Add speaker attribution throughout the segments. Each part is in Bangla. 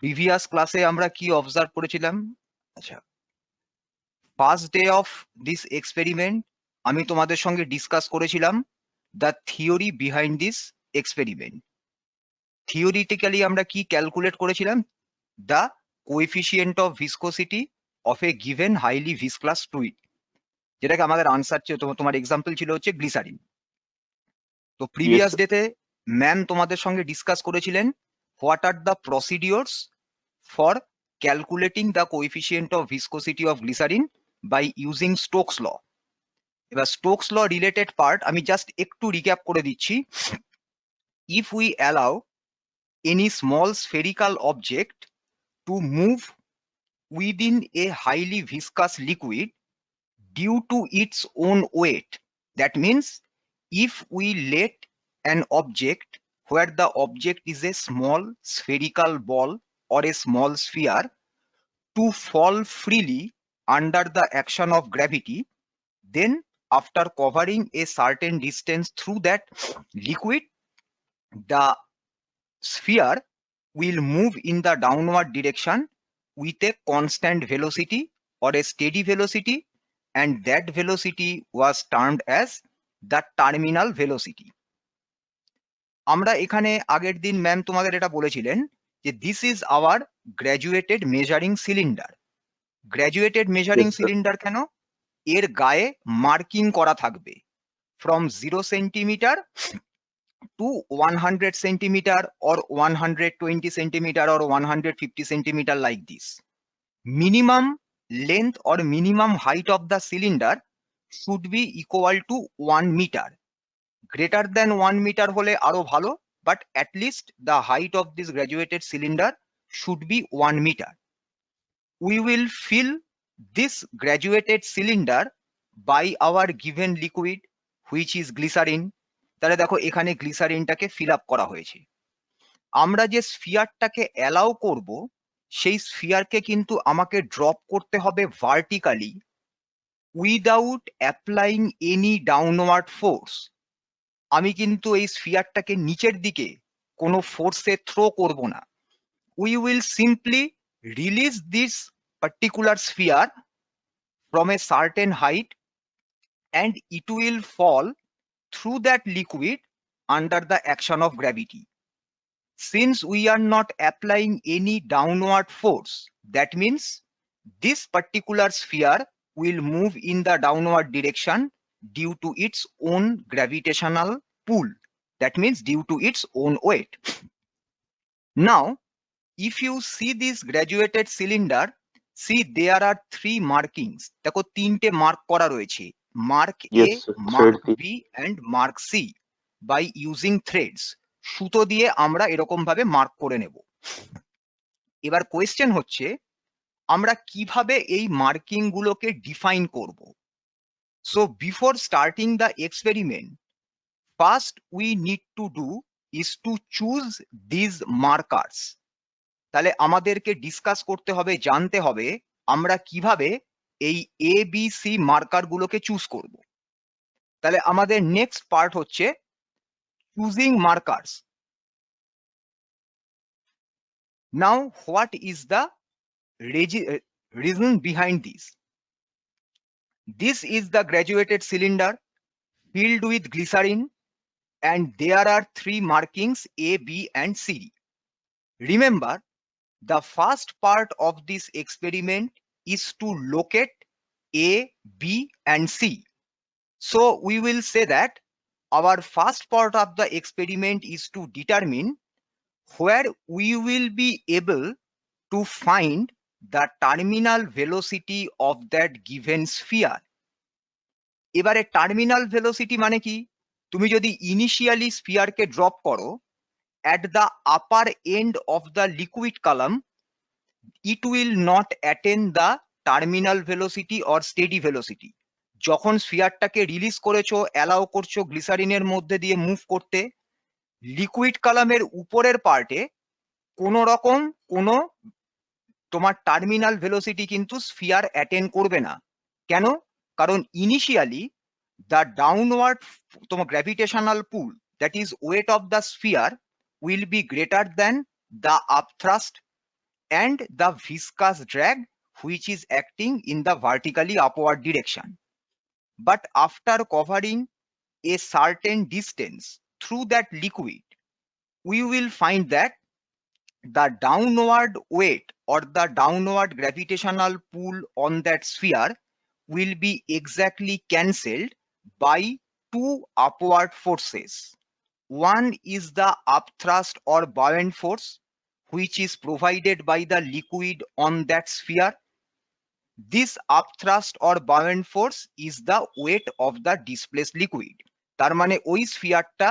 Speaker 1: প্রিভিয়াস ক্লাসে আমরা কি অবজার্ভ করেছিলাম? আচ্ছা, first day of this experiment আমি তোমাদের সঙ্গে ডিসকাস করেছিলাম the theory behind this experiment. Theoretically আমরা কি ক্যালকুলেট করেছিলাম? The coefficient of viscosity of a given highly viscous fluid, যেটাকে আমাদের আনসার ছিল, তোমার এক্সাম্পল ছিল হচ্ছে গ্লিসারিন। তো
Speaker 2: Yes,
Speaker 1: প্রিভিয়াস
Speaker 2: sir.
Speaker 1: ডেতে ম্যাম তোমাদের সঙ্গে ডিসকাস করেছিলেন what are the procedures for calculating the coefficient of viscosity of glycerin by using Stokes law. এবার স্টোকস ল রিলেটেড পার্ট আমি জাস্ট একটু রিক্যাপ করে দিচ্ছি। If we allow any small spherical object to move within a highly viscous liquid due to its own weight, that means if we let an object where the object is a small spherical ball or a small sphere to fall freely under the action of gravity, then after covering a certain distance through that liquid, the sphere will move in the downward direction with a constant velocity or a steady velocity, and that velocity was termed as the terminal velocity. আমরা এখানে আগের দিন ম্যাম তোমাদের এটা বলেছিলেন যে this is our graduated measuring cylinder. Graduated measuring
Speaker 2: Yes, sir.
Speaker 1: Cylinder কেন? এর গায়ে মার্কিং করা থাকবে from 0 centimeter to 100 centimeter or 120 centimeter or 150 centimeter like this. Minimum length or minimum height of the cylinder should be equal to 1 meter. Greater than 1 meter হলে আরো ভালো, but at least the height of this graduated cylinder should be 1 meter. We will fill this graduated cylinder by our given liquid which is glycerin. তাহলে দেখো এখানে গ্লিসারিনটাকে ফিল আপ করা হয়েছে। আমরা যে স্ফিয়ারটাকে অ্যালাউ করব সেই স্ফিয়ারকে কিন্তু আমাকে ড্রপ করতে হবে vertically without applying any downward force. আমি কিন্তু এই স্ফিয়ারটাকে নিচের দিকে কোনো ফোর্সে থ্রো করব না। We will simply release this particular sphere from a certain height and it will fall through that liquid under the action of gravity. Since we are not applying any downward force, that means this particular sphere will move in the downward direction due to its own gravitational pull. That means due to its own weight. Now, if you see this graduated cylinder, see there are 3 markings. দেখো 3টে মার্ক করা রয়েছে, mark A,
Speaker 2: Yes, sir.
Speaker 1: Mark
Speaker 2: Third.
Speaker 1: B and mark C by using threads. সুতো দিয়ে আমরা এরকম ভাবে মার্ক করে নেব। এবার কোয়েশ্চেন হচ্ছে আমরা কিভাবে এই মার্কিং গুলোকে ডিফাইন করব। So before starting the experiment, first we need to do is to choose this markers. তাহলে আমাদেরকে ডিসকাস করতে হবে, জানতে হবে আমরা কিভাবে এই এ বি সি মার্কার গুলোকে চুজ করব। তাহলে আমাদের নেক্সট পার্ট হচ্ছে choosing markers. Now what is the reason behind this? This is the graduated cylinder filled with glycerin and there are 3 markings A, B and C. Remember, the first part of this experiment is to locate A, B and C. So we will say that our first part of the experiment is to determine where we will be able to find the terminal velocity of that given sphere. এবারে টার্মিনাল ভেলোসিটি মানে কি? তুমি যদি ইনিশিয়ালি স্ফিয়ারকে ড্রপ করো at the upper end of the liquid column, it will not attain the terminal velocity or steady velocity. যখন স্ফিয়ারটাকে রিলিজ করেছো, অ্যালাউ করছো গ্লিসারিনের মধ্যে দিয়ে মুভ করতে, লিকুইড কালামের উপরের পার্টে কোনো রকম কোনো তোমার টার্মিনাল ভেলোসিটি কিন্তু স্ফিয়ার অ্যাটেন করবে না। কেন? কারণ ইনিশিয়ালি the downward তোমার gravitational pull, that is weight of the sphere, will be greater than the upthrust and the viscous drag which is acting in the vertically upward direction. But after covering a certain distance through that liquid, we will find that the downward weight or the downward gravitational pull on that sphere will be exactly cancelled by two upward forces. One is the upthrust or buoyant force, which is provided by the liquid on that sphere. This upthrust or buoyant force is the weight of the displaced liquid. তার মানে ওই স্ফিয়ারটা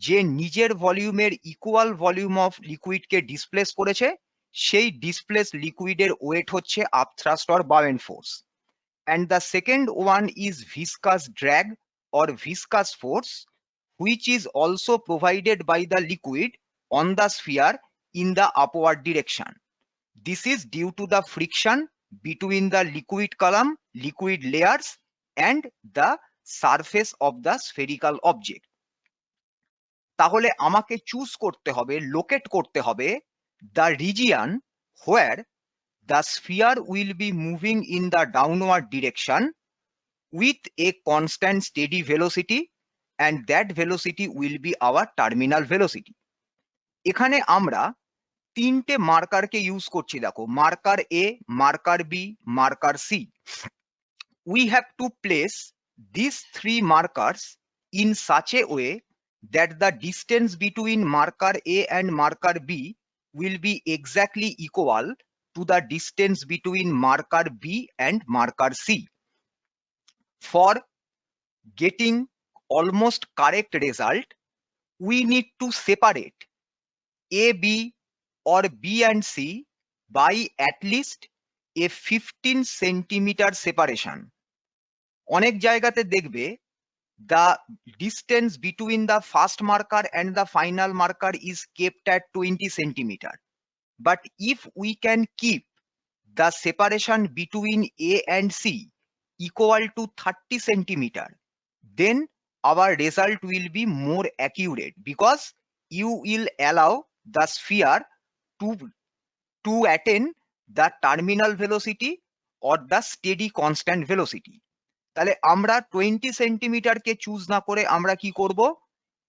Speaker 1: যে নিজের ভলিউমের ইকুয়াল ভলিউম অফ লিকুইডকে ডিসপ্লেস করেছে, সেই ডিসপ্লেস লিকুইডের ওয়েট হচ্ছে upthrust or buoyant force. And the second one is viscous drag or viscous force, which is also provided by the liquid on the sphere in the upward direction. This is due to the friction between the liquid column, liquid layers, and the surface of the spherical object. তাহলে আমাকে চুজ করতে হবে, লোকেট করতে হবে the region where the sphere will be moving in the downward direction with a constant steady velocity, and that velocity will be our terminal velocity. এখানে আমরা তিনটে মার্কারকে ইউজ করছি, দেখো marker A, marker B, marker C. We have to place these three markers in such a way that the distance between marker A and marker B will be exactly equal to the distance between marker B and marker C. For getting almost correct result, we need to separate A, B or B and C by at least a 15 centimeter separation. অনেক জায়গাতে দেখবে the distance between the first marker and the final marker is kept at 20 centimeter. But if we can keep the separation between A and C equal to 30 centimeter, then our result will be more accurate, because you will allow the sphere to attain the terminal velocity or the steady constant velocity. তাহলে আমরা 20 সেন্টিমিটারকে চুজ না করে আমরা কি করব,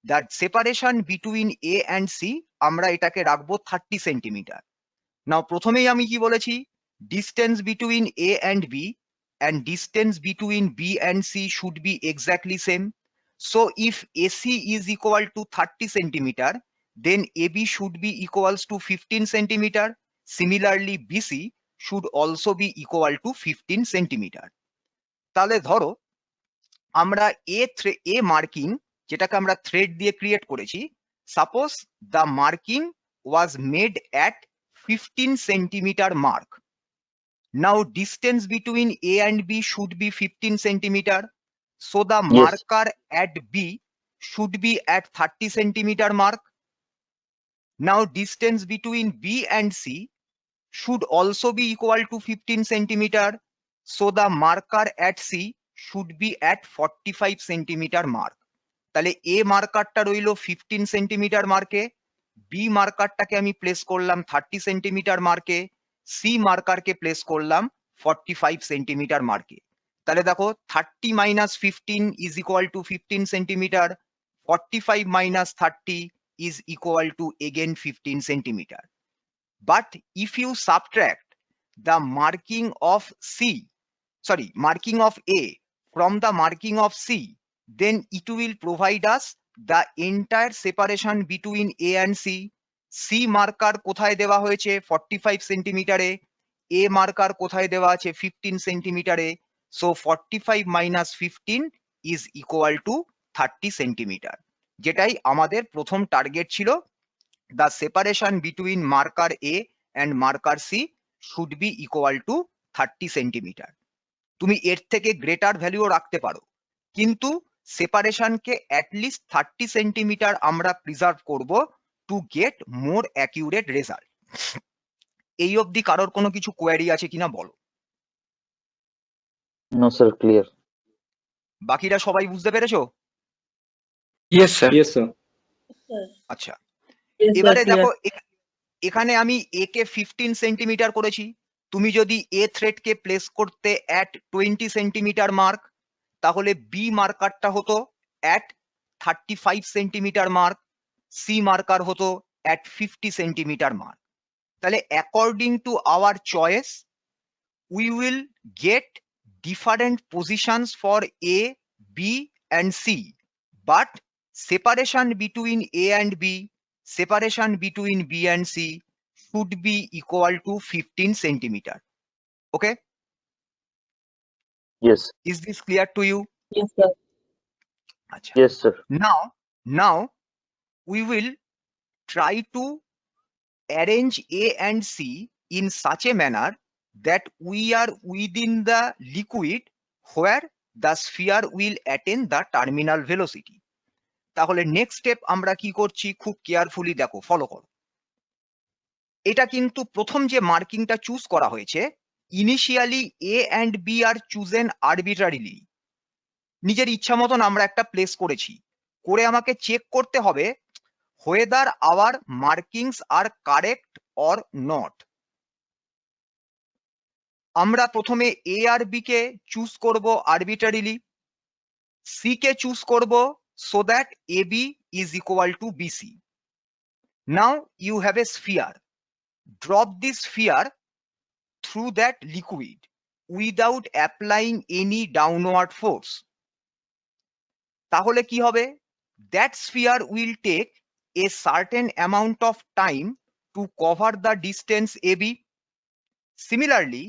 Speaker 1: that separation between A and C আমরা এটাকে রাখবো 30 সেন্টিমিটার। নাও প্রথমেই আমি কি বলেছি, distance between A and B and distance between B and C should be exactly same. So if AC is equal to 30 centimeter, then AB should be equals to 15 centimeter. Similarly, BC should also be equal to 15 centimeter. তাহলে ধরো আমরা এ মার্কিং, যেটাকে আমরা থ্রেড দিয়ে ক্রিয়েট করেছি, suppose the marking was made at 15 centimeter mark. Now distance between A and B should be 15 centimeter. So the
Speaker 2: Yes.
Speaker 1: marker at B should be at 30 centimeter mark. Now distance between B and C should also be equal to 15 centimeter. So the marker at C should be at 45 centimeter mark. তাহলে A মার্কারটা রইলো 15 সেন্টিমিটার মার্কে, B মার্কারটাকে আমি প্লেস করলাম 30 সেন্টিমিটার মার্কে, সি মার্কারকে প্লেস করলাম 45 সেন্টিমিটার মার্কে। তাহলে দেখো 30 minus 15 is equal to 15 centimeter, 45 minus 30 is equal to again 15 centimeter. But if you subtract the marking of A from the marking of C, then it will provide us the entire separation between A and C. C marker কোথায় দেওয়া হয়েছে 45 সেন্টিমিটারে, A marker কোথায় দেওয়া আছে 15 সেন্টিমিটারে। So 45 minus 15 is equal to 30 centimetre, যেটাই আমাদের প্রথম টার্গেট ছিল। The separation between marker A and marker C should be equal to 30 centimetre. তুমি এর থেকে গ্রেটার ভ্যালুও রাখতে পারো, কিন্তু সেপারেশনকে অ্যাটলিস্ট 30 সেন্টিমিটার আমরা প্রিজার্ভ করব to get more accurate result. এই অবধি কারোর কোনো কিছু কোয়ারি আছে কিনা বলো।
Speaker 2: No sir, clear.
Speaker 1: বাকিরা সবাই বুঝতে পেরেছো?
Speaker 3: Yes, sir.
Speaker 4: Yes, sir.
Speaker 1: আচ্ছা,
Speaker 5: Yes, sir,
Speaker 1: এবারে
Speaker 5: clear.
Speaker 1: দেখো এখানে আমি এ কে 15 সেন্টিমিটার করেছি, তুমি যদি এ থ্রেড কে প্লেস করতে অ্যাট 20 সেন্টিমিটার মার্ক, তাহলে বি মার্কারটা হতো at 35 centimeter mark, C marker হতো অ্যাট 50 সেন্টিমিটার মার্ক। তাহলে according to our choice we will get different positions for A, B and C, but separation between A and B, separation between B and C should be equal to 15 centimeter. Okay,
Speaker 2: Yes.
Speaker 1: is this clear to you?
Speaker 3: Yes, sir.
Speaker 1: Acha.
Speaker 2: Yes, sir.
Speaker 1: Now we will try to arrange A and C in such a manner that we are within the liquid where the sphere will attain the terminal velocity. তাহলে নেক্সট স্টেপ আমরা কি করছি, খুব কেয়ারফুলি দেখো, ফলো করো। এটা কিন্তু প্রথম যে মার্কিংটা চুজ করা হয়েছে, initially A and B are chosen arbitrarily, নিজের ইচ্ছা মতন আমরা একটা প্লেস করেছি, করে আমাকে চেক করতে হবে whether our markings are correct or not. আমরা প্রথমে এ আর বি কে চুজ করব আরবিট্রারিলি, সি কে চুজ করব so that AB is equal to BC. Now you have a sphere. Drop this sphere through that liquid without applying any downward force. তাহলে কি হবে? That sphere will take a certain amount of time to cover the distance AB. Similarly,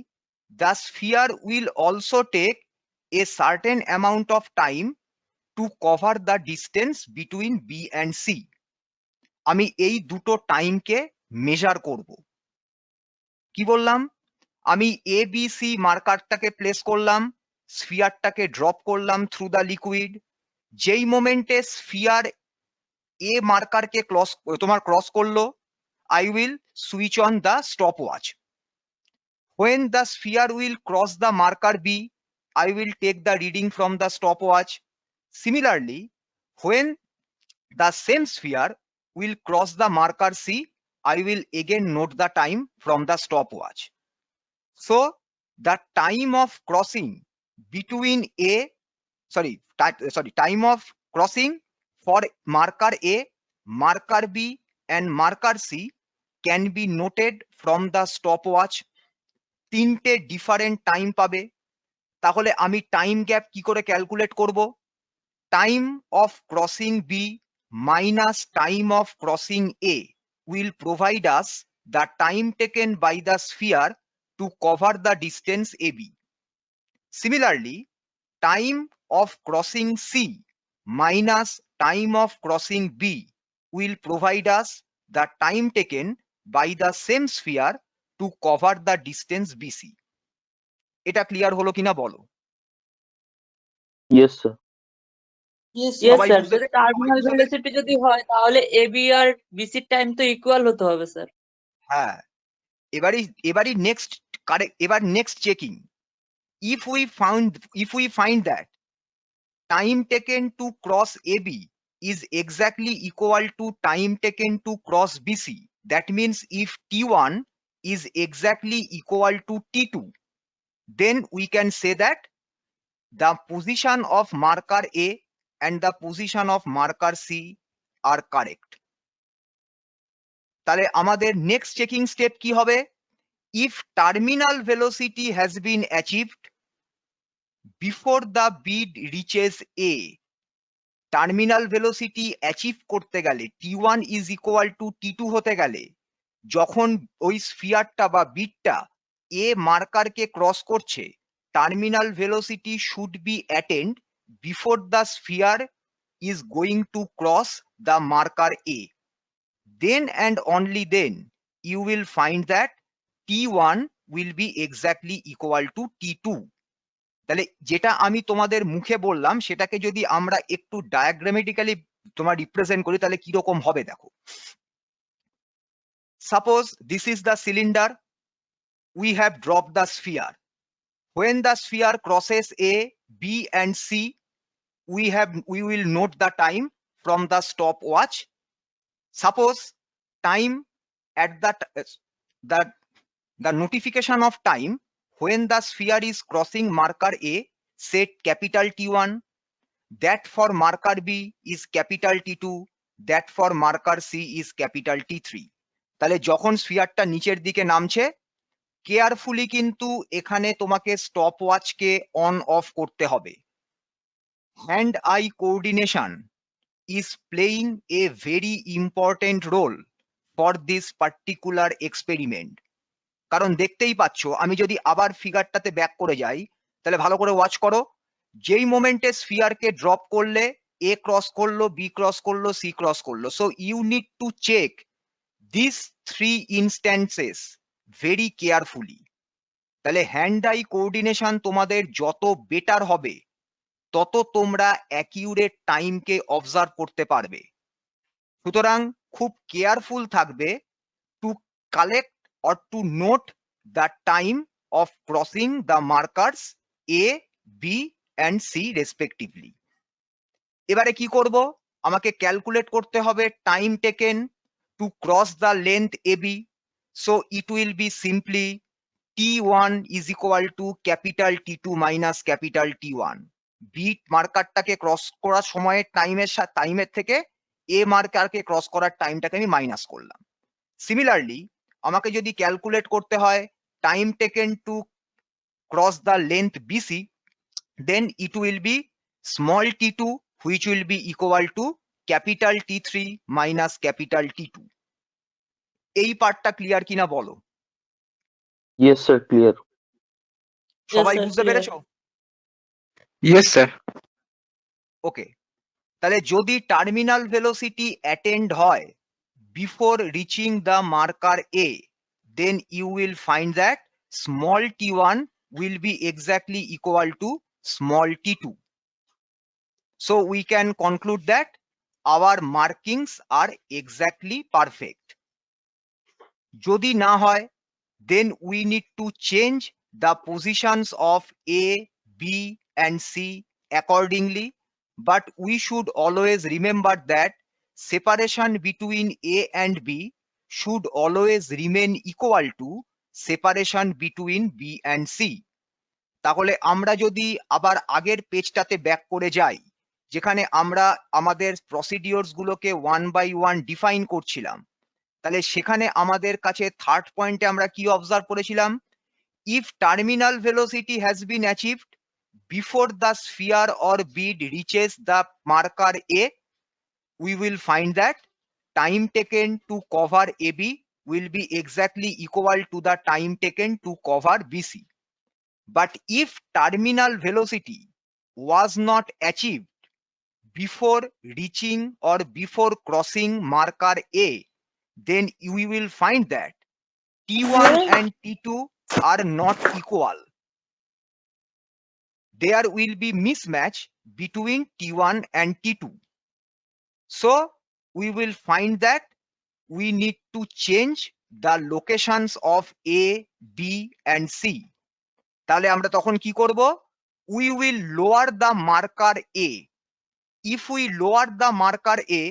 Speaker 1: the sphere will also take a certain amount of time to cover the distance between B and C. আমি এই দুটো টাইমকে মেজার করব। কি বললাম? আমি এ বি সি মার্কারটাকে প্লেস করলাম, স্ফিয়ারটাকে ড্রপ করলাম থ্রু দ্য লিকুইড। যেই মোমেন্টে স্ফিয়ার এ মার্কারকে ক্রস করলো, I will switch on the stopwatch. When the sphere will cross the marker B, I will take the reading from the stopwatch. Similarly, when the same sphere will cross the marker C, I will again note the time from the stopwatch. So the time of crossing between time of crossing for marker A, marker B and marker C can be noted from the stopwatch. তিনটে ডিফারেন্ট টাইম পাবে। তাহলে আমি টাইম গ্যাপ কি করে ক্যালকুলেট করব? Time of crossing B minus time of crossing A will provide us the time taken by the sphere to cover the distance AB. Similarly, time of crossing C minus time of crossing B will provide us the time taken by the same sphere to cover the distance BC. এটা ক্লিয়ার হলো কিনা বলো?
Speaker 2: Yes, sir.
Speaker 3: Yes,
Speaker 1: সবাই
Speaker 3: sir.
Speaker 1: বুঝতে
Speaker 3: যদি
Speaker 1: পেরেছো?
Speaker 3: টার্মিনাল
Speaker 1: সবাই বুঝতে
Speaker 3: ভেলোসিটি যদি হয় তাহলে এবি আর বিসির টাইম তো ইকুয়াল হতে হবে স্যার।
Speaker 1: হ্যাঁ, এবারই নেক্সট কারেক্ট, এবার next checking. if we find that time taken to cross AB is exactly equal to time taken to cross BC, that means if T1 is exactly equal to T2, then we can say that the position of marker A and the position of marker C are correct. তাহলে আমাদের নেক্সট চেকিং স্টেপ কি হবে? If terminal velocity has been achieved before the bead reaches A, terminal velocity achieve করতে গেলে T1 is equal to T2 হতে গেলে, যখন ওই স্ফিয়ারটা বা বিটটা এ মার্কারকে ক্রস করছে, terminal velocity should B attend before the sphere is going to cross the marker A. Then and only then you will find that T1 will be exactly equal to T2. তাহলে যেটা আমি তোমাদের মুখে বললাম সেটাকে যদি আমরা একটু ডায়াগ্রামেটিক্যালি তোমার রিপ্রেজেন্ট করি তাহলে কিরকম হবে দেখো। Suppose this is the cylinder, we have dropped the sphere. When the sphere crosses A, B and C, we will note the time from the stopwatch. Suppose time at the notification of time when the sphere is crossing marker A, set capital T1, that for marker B is capital T2, that for marker C is capital T3. তাহলে যখন স্ফিয়ারটা নিচের দিকে নামছে, কেয়ারফুলি কিন্তু এখানে তোমাকে স্টপ ওয়াচকে অন অফ করতে হবে। Hand eye coordination is playing a very important role for this particular experiment. কারণ দেখতেই পাচ্ছ, আমি যদি আবার ফিগারটাতে ব্যাক করে যাই, তাহলে ভালো করে ওয়াচ করো। যেই মোমেন্টে স্ফিয়ারকে ড্রপ করলে এ ক্রস করলো, বি ক্রস করলো, সি ক্রস করলো। So you need to check this 3 instances very carefully. তাহলে হ্যান্ড আই কোঅর্ডিনেশন তোমাদের যত বেটার হবে, তত তোমরা অ্যাকিউরেট টাইমকে অবজার্ভ করতে পারবে। সুতরাং খুব কেয়ারফুল থাকবে to collect or to note the time of crossing the markers A, B and C respectively. এবারে কি করব? আমাকে ক্যালকুলেট করতে হবে time taken to cross the length AB. So it will be simply T1 is equal to capital T2 minus capital T1. B মার্কারটাকে ক্রস করার সময় টাইমের থেকে A মার্কারকে ক্রস করার টাইমটাকে আমি মাইনাস করলাম। সিমিলারলি আমাকে যদি ক্যালকুলেট করতে হয় time taken to cross the length BC, then it will be small t2 which will be equal to capital T3 minus capital T2. এই পার্টটা ক্লিয়ার কিনা বলো?
Speaker 2: Yes sir, clear.
Speaker 1: সবাই
Speaker 3: sir,
Speaker 1: বুঝতে
Speaker 3: clear.
Speaker 1: পেরেছো?
Speaker 4: Yes, sir.
Speaker 1: ওকে, তাহলে যদি টার্মিনাল ভেলোসিটি অ্যাটেন্ড হয় before reaching the marker A, then you will find that small t1 will be exactly equal to small t2. So we can conclude that our markings are exactly perfect. Jodi na hoy, then we need to change the positions of A, B and C accordingly, but we should always remember that separation between A and B should always remain equal to separation between B and C. তাহলে আমরা যদি আবার আগের পেজটাতে ব্যাক করে যাই, যেখানে আমরা আমাদের প্রসিডিওরস গুলোকে 1 by 1 ডিফাইন করছিলাম, তাহলে সেখানে আমাদের কাছে থার্ড পয়েন্টে আমরা কি অবজার্ভ করেছিলাম? If terminal velocity has been achieved before the sphere or bead reaches the marker A, we will find that time taken to cover AB will be exactly equal to the time taken to cover BC. But if terminal velocity was not achieved before reaching or before crossing marker A, then we will find that T1 and T2 are not equal. There will be mismatch between T1 and T2. So we will find that we need to change the locations of A, B and C. তাহলে আমরা তখন কি করব? We will lower the marker A. If we lower the marker A,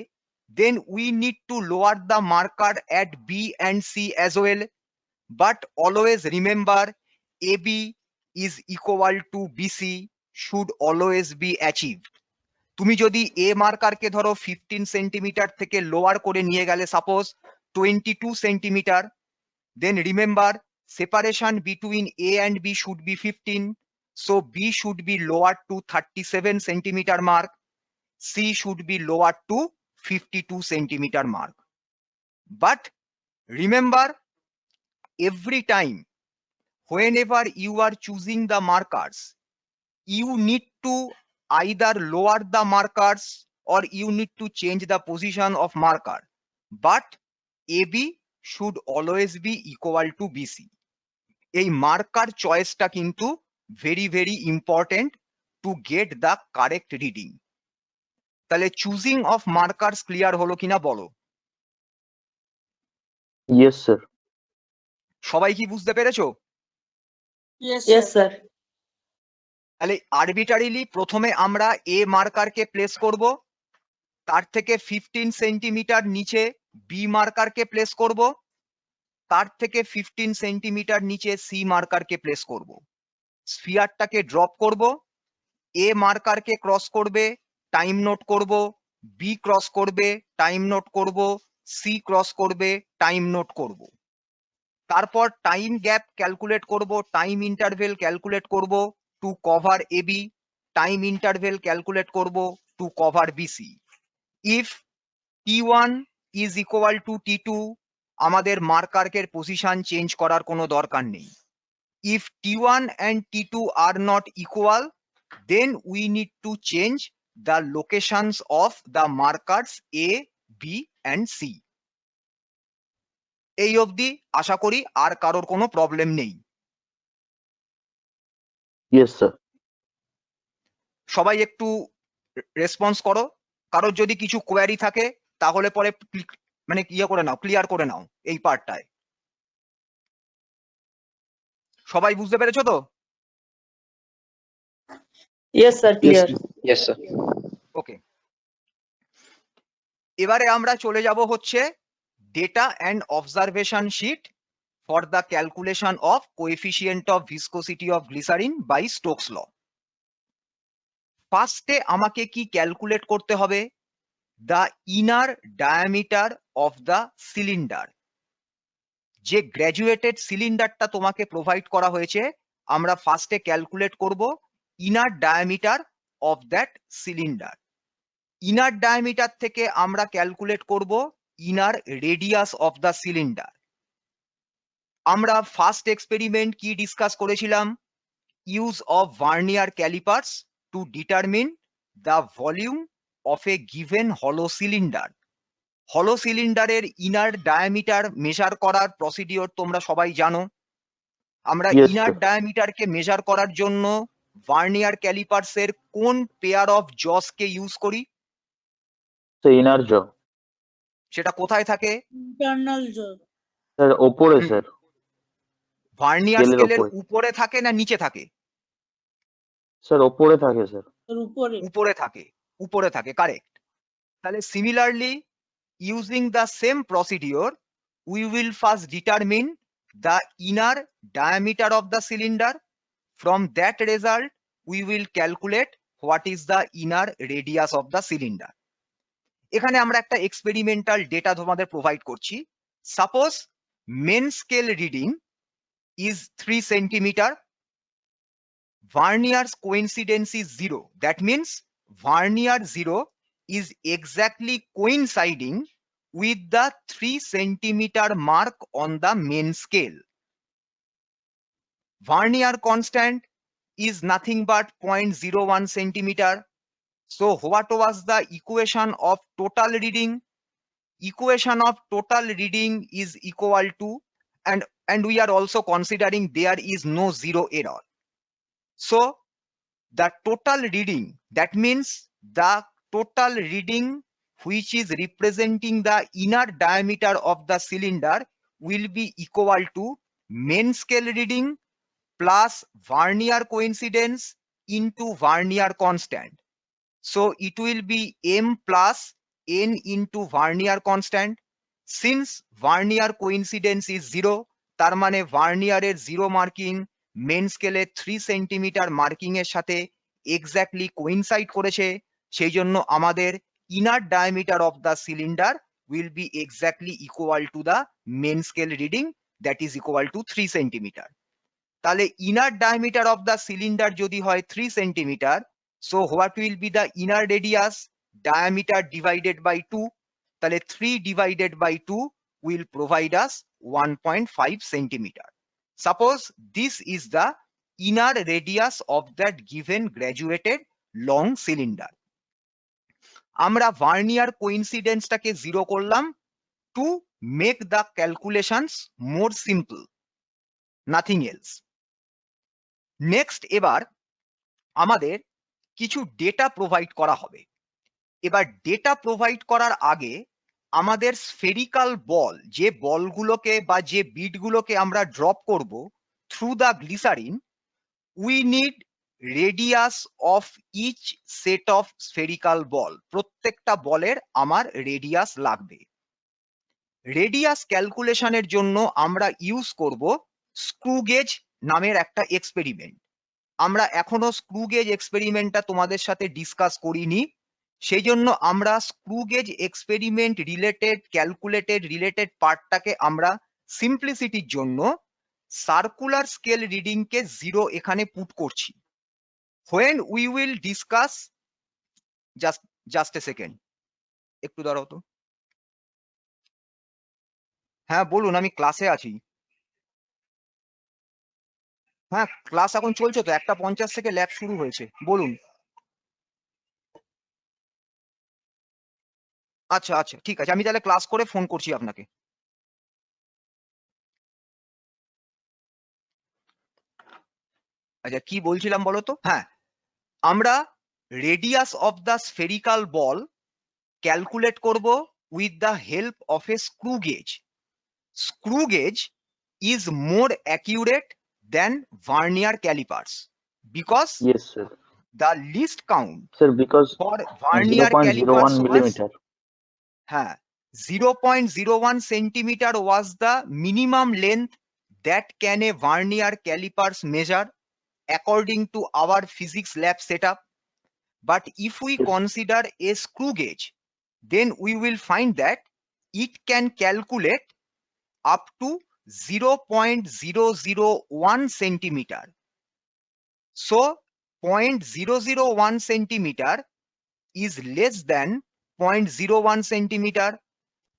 Speaker 1: then we need to lower the marker at B and C as well. But always remember, AB is equal to BC should always be achieved. তুমি যদি এ মার্কারকে ধরো 15 সেন্টিমিটার থেকে লোয়ার করে নিয়ে গেলে, suppose 22 centimeter, then remember separation between A and B should be 15, so B should be lower to 37 centimeter mark, C should be lower to 52 centimeter mark. But remember, every time whenever you are choosing the markers, you need to either lower the markers or you need to change the position of marker, but AB should always be equal to BC. এই মার্কার চয়েসটা কিন্তু very very important to get the correct reading. তাহলে চুজিং অফ মার্কার্স ক্লিয়ার হলো কিনা বলো?
Speaker 2: Yes sir.
Speaker 1: সবাই কি বুঝতে পেরেছো?
Speaker 3: Yes, sir.
Speaker 1: তাহলে আরবিটারিলি প্রথমে আমরা এ মার্কারকে প্লেস করব, তার থেকে 15 সেন্টিমিটার নিচে বি মার্কারকে প্লেস করব, তার থেকে 15 সেন্টিমিটার নিচে সি মার্কারকে প্লেস করব। স্ফিয়ারটাকে ড্রপ করব, এ মার্কারকে ক্রস করবে, টাইম নোট করব, বি ক্রস করবে, টাইম নোট করব, সি ক্রস করবে, টাইম নোট করব। তারপর টাইম গ্যাপ ক্যালকুলেট করব, টাইম ইন্টারভেল ক্যালকুলেট করব to cover AB, time interval calculate করব to cover BC. If T1 is equal to T2, আমাদের মার্কারকের পজিশন চেঞ্জ করার কোনো দরকার নেই। If T1 and T2 are not equal, then we need to change the locations of the markers A, B and C. এই অবধি আশা করি আর কারোর কোনো প্রবলেম নেই।
Speaker 2: Yes, sir.
Speaker 1: সবাই একটু রেসপন্স করো, কারোর যদি কিছু কোয়ারি থাকে তাহলে পরে মানে করে নাও, ক্লিয়ার করে নাও এই পার্টটায়। সবাই বুঝতে পেরেছো তো?
Speaker 3: Yes, sir, clear.
Speaker 4: Yes, sir.
Speaker 1: ওকে, এবারে আমরা চলে যাব হচ্ছে data and observation sheet for the calculation of coefficient of viscosity of glycerine by Stokes law. ফার্স্টে আমাকে কি ক্যালকুলেট করতে হবে? The inner diameter of the cylinder. যে গ্র্যাজুয়েটেড সিলিন্ডারটা তোমাকে প্রোভাইড করা হয়েছে, আমরা ফার্স্টে ক্যালকুলেট করব inner diameter of that cylinder. Inner diameter থেকে আমরা ক্যালকুলেট করব inner radius of the cylinder. আমরা ফার্স্ট এক্সপেরিমেন্ট কি ডিসকাস করেছিলাম? Use of vernier callipers two determine the volume of a given হলো সিলিন্ডার। হলো সিলিন্ডারের ইনার ডায়ামিটার মেজার করার প্রসিডিওর তোমরা সবাই জানো। আমরা
Speaker 2: Yes,
Speaker 1: ইনার
Speaker 2: sir.
Speaker 1: ডায়ামিটারকে মেজার করার জন্য ভার্নিয়ার ক্যালিপার্সের কোন পেয়ার অফ জসকে ইউজ করি?
Speaker 2: So inner jaw.
Speaker 1: সেটা কোথায় থাকে?
Speaker 3: Internal jaw.
Speaker 2: Sir, opore,
Speaker 1: হুম।
Speaker 2: sir.
Speaker 1: ভার্নিয়ার
Speaker 2: স্কেলের
Speaker 1: স্কেলের
Speaker 2: ওপরে।
Speaker 1: উপরে থাকে না নিচে থাকে?
Speaker 2: Sir, opore থাকে, sir.
Speaker 1: উপরে থাকে, উপরে থাকে, কারেক্ট। তাহলে similarly using the same procedure we will first determine the inner diameter of the cylinder. From that result we will calculate what is the inner radius of the cylinder. এখানে আমরা একটা এক্সপেরিমেন্টাল ডেটা তোমাদের প্রোভাইড করছি। Suppose main scale reading is 3 centimeter, Varnier's coincidence is 0. That means Varnier 0 is exactly coinciding with the 3 centimeter mark on the main scale. Varnier constant is nothing but 0.01 centimeter. So what was the equation of total reading? Equation of total reading is equal to, and we are also considering there is no zero error. So the total reading, that means the total reading which is representing the inner diameter of the cylinder will be equal to main scale reading plus Varnier coincidence into Varnier constant. So it will be m plus n into Varnier constant. Since Varnier coincidence is 0, তার মানে ভার্নিয়ারের 0 মার্কিং মেন স্কেলে 3 সেন্টিমিটার মার্কিং এর সাথে এক্স্যাক্টলি কোইনসাইড করেছে, সেই জন্য আমাদের inner diameter of the cylinder will be exactly equal to the main scale reading, that is equal to 3 centimetre. তাহলে inner diameter of the cylinder যদি হয় 3 centimetre, so what will be the inner radius? Diameter divided by 2. তাহলে 3 divided by 2 will provide us 1.5 centimeter. Suppose this is the inner radius of that given graduated long cylinder. আমরা ভার্নিয়ার কোইন্সিডেন্সটাকে 0 করলাম to make the calculations more simple, nothing else. Next এবার আমাদের কিছু ডেটা প্রোভাইড করা হবে। এবার ডেটা প্রোভাইড করার আগে আমাদের স্ফেরিক্যাল বল, যে বলগুলোকে বা যে বিটগুলোকে আমরা ড্রপ করব through the glycerine, we need radius of each set of spherical ball. প্রত্যেকটা বলের আমার রেডিয়াস লাগবে। রেডিয়াস ক্যালকুলেশনের জন্য আমরা ইউজ করব স্ক্রু গেজ নামের একটা এক্সপেরিমেন্ট। আমরা এখনো স্ক্রু গেজ এক্সপেরিমেন্টটা তোমাদের সাথে ডিসকাস করিনি, সেই জন্য আমরা স্ক্রু গেজ এক্সপেরিমেন্ট রিলেটেড পার্টটাকে আমরা সিম্পলিসিটির জন্য সার্কুলার স্কেল রিডিং কে 0 এখানে পুট করছি। When we will discuss, just a second, একটু দাঁড়াও তো। হ্যাঁ বলুন, আমি ক্লাসে আছি। হ্যাঁ ক্লাস এখন চলছে তো, 1:50 থেকে ল্যাব শুরু হয়েছে, বলুন। আচ্ছা আচ্ছা ঠিক আছে, আমি তাহলে ক্লাস করে ফোন করছি আপনাকে। আচ্ছা কি বলছিলাম বলো তো, হ্যাঁ আমরা radius of the spherical ball calculate করব with the help of a screw gauge. Screw gauge is more accurate than vernier calipers because
Speaker 2: Yes, sir.
Speaker 1: the least count
Speaker 2: Sir, because
Speaker 1: for vernier
Speaker 2: 0.01
Speaker 1: calipers was
Speaker 2: millimeter.
Speaker 1: 0.01 centimeter was the minimum length that can a vernier calipers measure according to our physics lab setup. But if we
Speaker 2: Yes.
Speaker 1: consider a screw gauge, then we will find that it can calculate up to 0.001 centimeter. So 0.001 centimeter is less than 0.01 centimeter.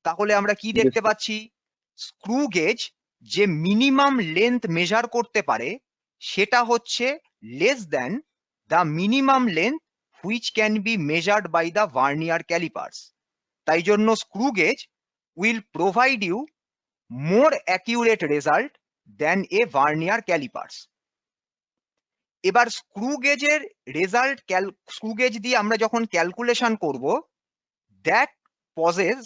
Speaker 1: তাহলে আমরা কি দেখতে
Speaker 2: Yes.
Speaker 1: পাচ্ছি, স্ক্রু গেজ যে মিনিমাম লেন্থ মেজার করতে পারে সেটা হচ্ছে less than the minimum length which can be measured by the vernier calipers. তাই জন্য screw gauge will provide you more accurate result than a vernier calipers. এবার স্ক্রু গেজের রেজাল্ট স্ক্রু গেজ দিয়ে আমরা যখন ক্যালকুলেশন করব, that poses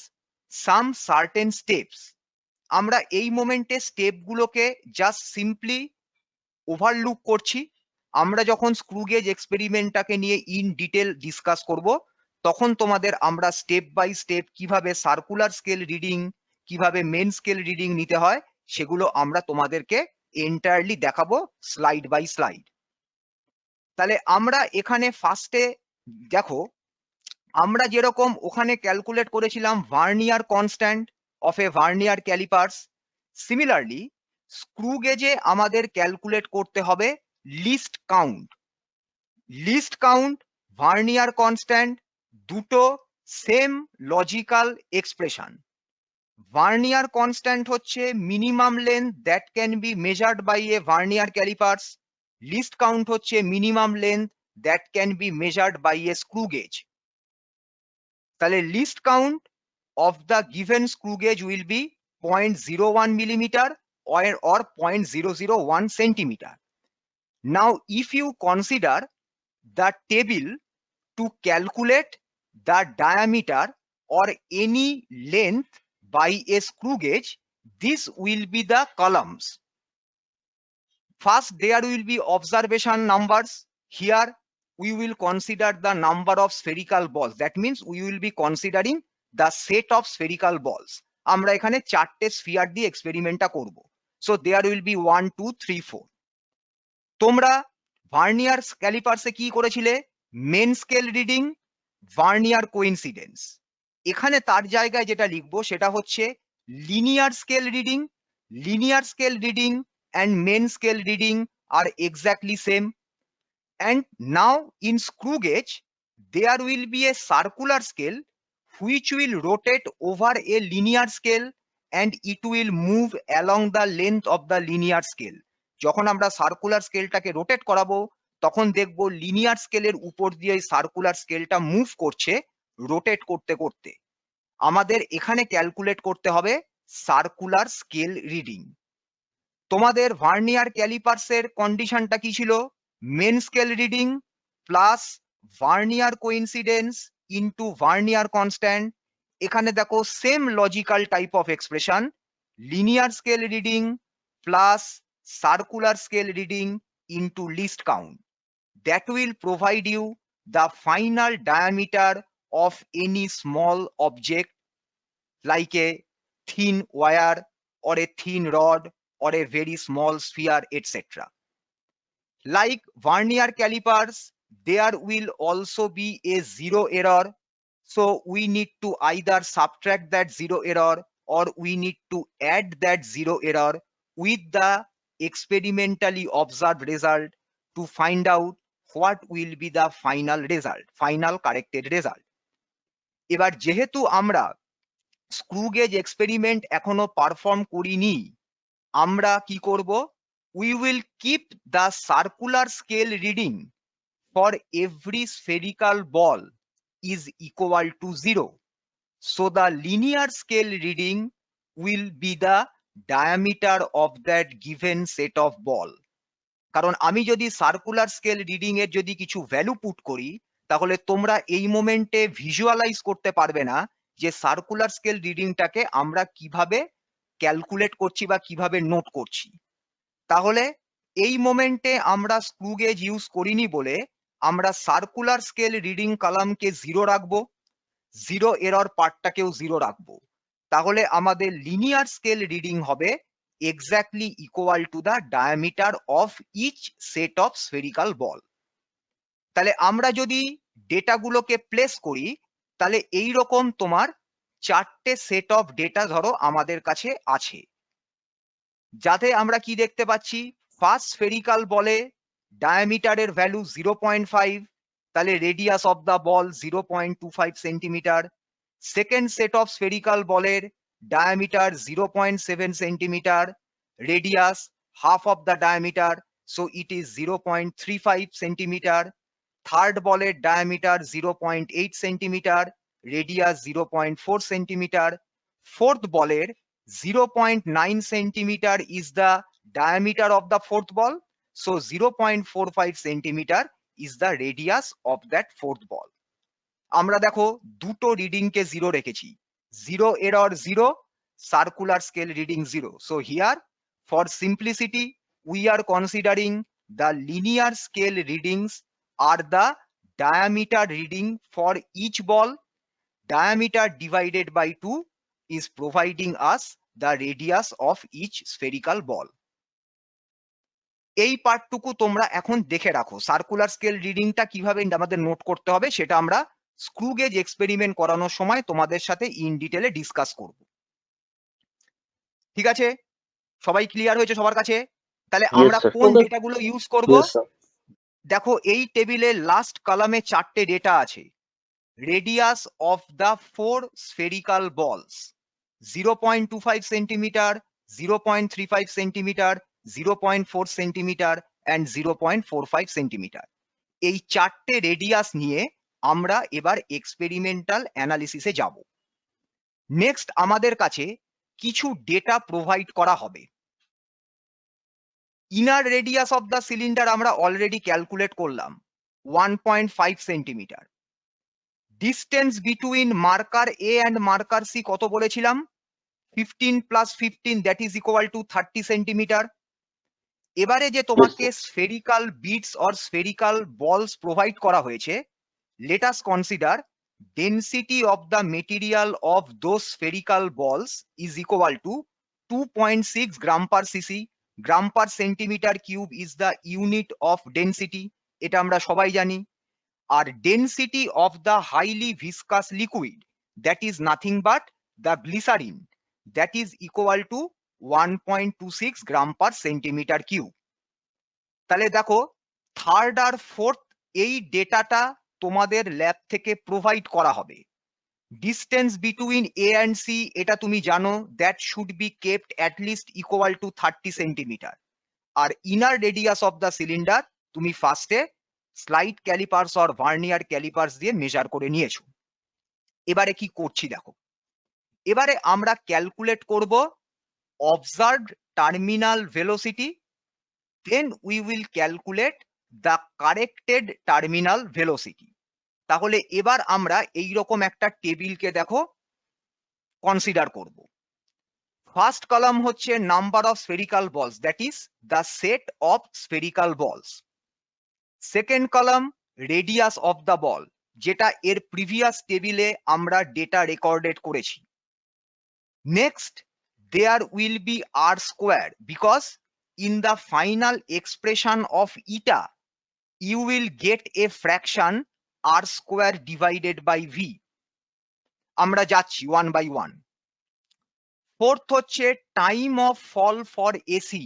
Speaker 1: some certain steps. আমরা এই মোমেন্টে স্টেপগুলোকে জাস্ট সিম্পলি ওভারলুক করছি। আমরা যখন স্ক্রু গেজ এক্সপেরিমেন্টটাকে নিয়ে ইন ডিটেল ডিসকাস করব, তখন তোমাদের আমরা স্টেপ বাই স্টেপ কিভাবে সার্কুলার স্কেল রিডিং, কিভাবে মেন স্কেল রিডিং নিতে হয়, সেগুলো আমরা তোমাদেরকে এন্টায়ারলি দেখাবো স্লাইড বাই স্লাইড। তাহলে আমরা এখানে ফার্স্টে দেখো, আমরা যেরকম ওখানে ক্যালকুলেট করেছিলাম vernier constant of a vernier callipers, similarly screw গেজে আমাদের ক্যালকুলেট করতে হবে least count. Least count, vernier constant দুটো same logical expression. Vernier constant হচ্ছে minimum length that can be measured by a vernier callipers, least count হচ্ছে minimum length that can be measured by a screw gauge. তাহলে least count of the given screw gauge will be 0.01 millimeter or 0.001 centimeter. Now if you consider the table to calculate the diameter or any length by a screw gauge, this will be the columns. First there will be observation numbers. Here we will consider the number of spherical balls. That means we will be considering the set of spherical balls. আমরা এখানে 4টে স্ফিয়ার দিয়ে এক্সপেরিমেন্টটা করব। So there will be 1 2 3 4। তোমরা ভার্নিয়ার ক্যালিপার্সে কি করেছিলে, main scale reading, vernier coincidence. এখানে তার জায়গায় যেটা লিখবো সেটা হচ্ছে linear scale reading. Linear scale reading and main scale reading are exactly same. And now in screw gauge there will be a circular scale which will rotate over a linear scale and it will move along the length of the linear scale. যখন আমরা সার্কুলার স্কেলটাকে রোটেট করাবো তখন দেখবো লিনিয়ার স্কেলের উপর দিয়ে সার্কুলার স্কেলটা মুভ করছে রোটেট করতে করতে। আমাদের এখানে ক্যালকুলেট করতে হবে সার্কুলার স্কেল রিডিং। তোমাদের ভার্নিয়ার ক্যালিপার্সের কন্ডিশনটা কি ছিল, main scale reading plus vernier coincidence into vernier constant. এখানে দেখো same logical type of expression, linear scale reading plus circular scale reading into least count. That will provide you the final diameter of any small object like a thin wire or a thin rod or a very small sphere, etc. Like vernier calipers, there will also be a zero error. So we need to either subtract that zero error or we need to add that zero error with the experimentally observed result to find out what will be the final corrected result. এবার যেহেতু আমরা স্ক্রু গেজ এক্সপেরিমেন্ট এখনো পারফর্ম করিনি, আমরা কি করব? We will keep the circular scale reading for every spherical ball is equal to 0. So the linear scale reading will be the diameter of that given set of ball. কারণ আমি যদি সার্কুলার স্কেল রিডিং এর যদি কিছু ভ্যালু পুট করি, তাহলে তোমরা এই মোমেন্টে ভিজুয়ালাইজ করতে পারবে না যে সার্কুলার স্কেল রিডিংটাকে আমরা কিভাবে ক্যালকুলেট করছি বা কিভাবে নোট করছি। তাহলে এই মোমেন্টে আমরা স্ক্রু গেজ ইউজ করিনি বলে আমরা সার্কুলার স্কেল রিডিং কলামকে 0 রাখবো, জিরো এরর পার্টটাকেও 0 রাখবো। তাহলে আমাদের লিনিয়ার স্কেল রিডিং হবে exactly equal to the diameter of each set of spherical ball. তাহলে আমরা যদি ডেটাগুলোকে প্লেস করি, তাহলে এই রকম তোমার 4টে সেট অফ ডেটা ধরো আমাদের কাছে আছে, যাতে আমরা কি দেখতে পাচ্ছি, ফার্স্ট স্ফেরিক্যাল বলে ডায়ামিটারের ভ্যালু 0.5, তাহলে radius of the ball 0.25 centimetre. Second set of spherical বলের diameter 0.7 centimeter, radius half of the diameter, so it is 0.35 centimeter. Third ball diameter 0.8 centimeter, radius 0.4 centimeter. Fourth ball 0.9 centimeter is the diameter of the fourth ball, so 0.45 centimeter is the radius of that fourth ball. আমরা দেখো দুটো রিডিং কে 0 রেখেছি, zero error 0, circular scale reading 0. So here for simplicity we are considering the linear scale readings are the diameter reading for each ball. Diameter divided by 2 is providing us the radius of each spherical ball. এই পার্টটুকু তোমরা এখন দেখে রাখো, সার্কুলার স্কেল রিডিংটা কিভাবে আমাদের নোট করতে হবে সেটা আমরা স্ক্রু গেজ এক্সপেরিমেন্ট করানোর সময় তোমাদের সাথে ইন ডিটেলে ডিসকাস করব। ঠিক আছে, সবাই ক্লিয়ার হয়েছে সবার কাছে? তাহলে আমরা
Speaker 2: sir.
Speaker 1: কোন ডেটাগুলো ইউজ করব?
Speaker 2: Yes, sir.
Speaker 1: দেখো এই টেবিলে লাস্ট কলামে 4টে ডেটা আছে। রেডিয়াস অফ দ্য 4 স্ফেরিক্যাল বলস 0.25 centimetre, 0.35 centimetre, 0.4 centimetre and 0.45 centimetre. এই 4টে রেডিয়াস নিয়ে আমরা এবার এক্সপেরিমেন্টাল অ্যানালিসিসে যাব। নেক্সট আমাদের কাছে কিছু ডেটা প্রোভাইড করা হবে। Inner radius of the cylinder আমরা অলরেডি ক্যালকুলেট করলাম 1.5 centimeter. Distance between marker A and marker C কত বলেছিলাম? 15 + 15 that is equal to 30 centimeter. এবারে যে তোমাকে spherical beads or spherical balls provide করা হয়েছে, let us consider density of the material of those spherical balls is equal to 2.6 gram per cc. Gram per centimeter cube is the unit of density, এটা আমরা সবাই জানি। আর density of the highly viscous liquid, that is nothing but the glycerin, that is equal to 1.26 gram per centimeter cube. তাহলে দেখো থার্ড আর ফোর্থ এই ডেটাটা তোমাদের ল্যাব থেকে প্রোভাইড করা হবে। Distance between A and C এটা তুমি জানো, that should be kept at least equal to 30 centimeter. আর inner radius of the cylinder তুমি ফার্স্টে slide calipers or vernier calipers দিয়ে মেজার করে নিয়েছো। এবারে কি করছি দেখো, এবারে আমরা ক্যালকুলেট করব observed terminal velocity, then we will calculate the corrected terminal velocity. তাহলে এবার আমরা এই রকম একটা টেবিলকে দেখো কনসিডার করব। ফার্স্ট কলাম হচ্ছে number of spherical balls, that is the set of spherical balls. Second column radius of the ball, যেটা এর প্রিভিয়াস টেবিলে আমরা ডেটা রেকর্ডেড করেছি। Next, there will be r square because in the final expression of eta, you will get a fraction r square divided by v. আমরা যাচ্ছি ওয়ান বাই ওয়ান। ফোর্থ হচ্ছে time of fall for AC,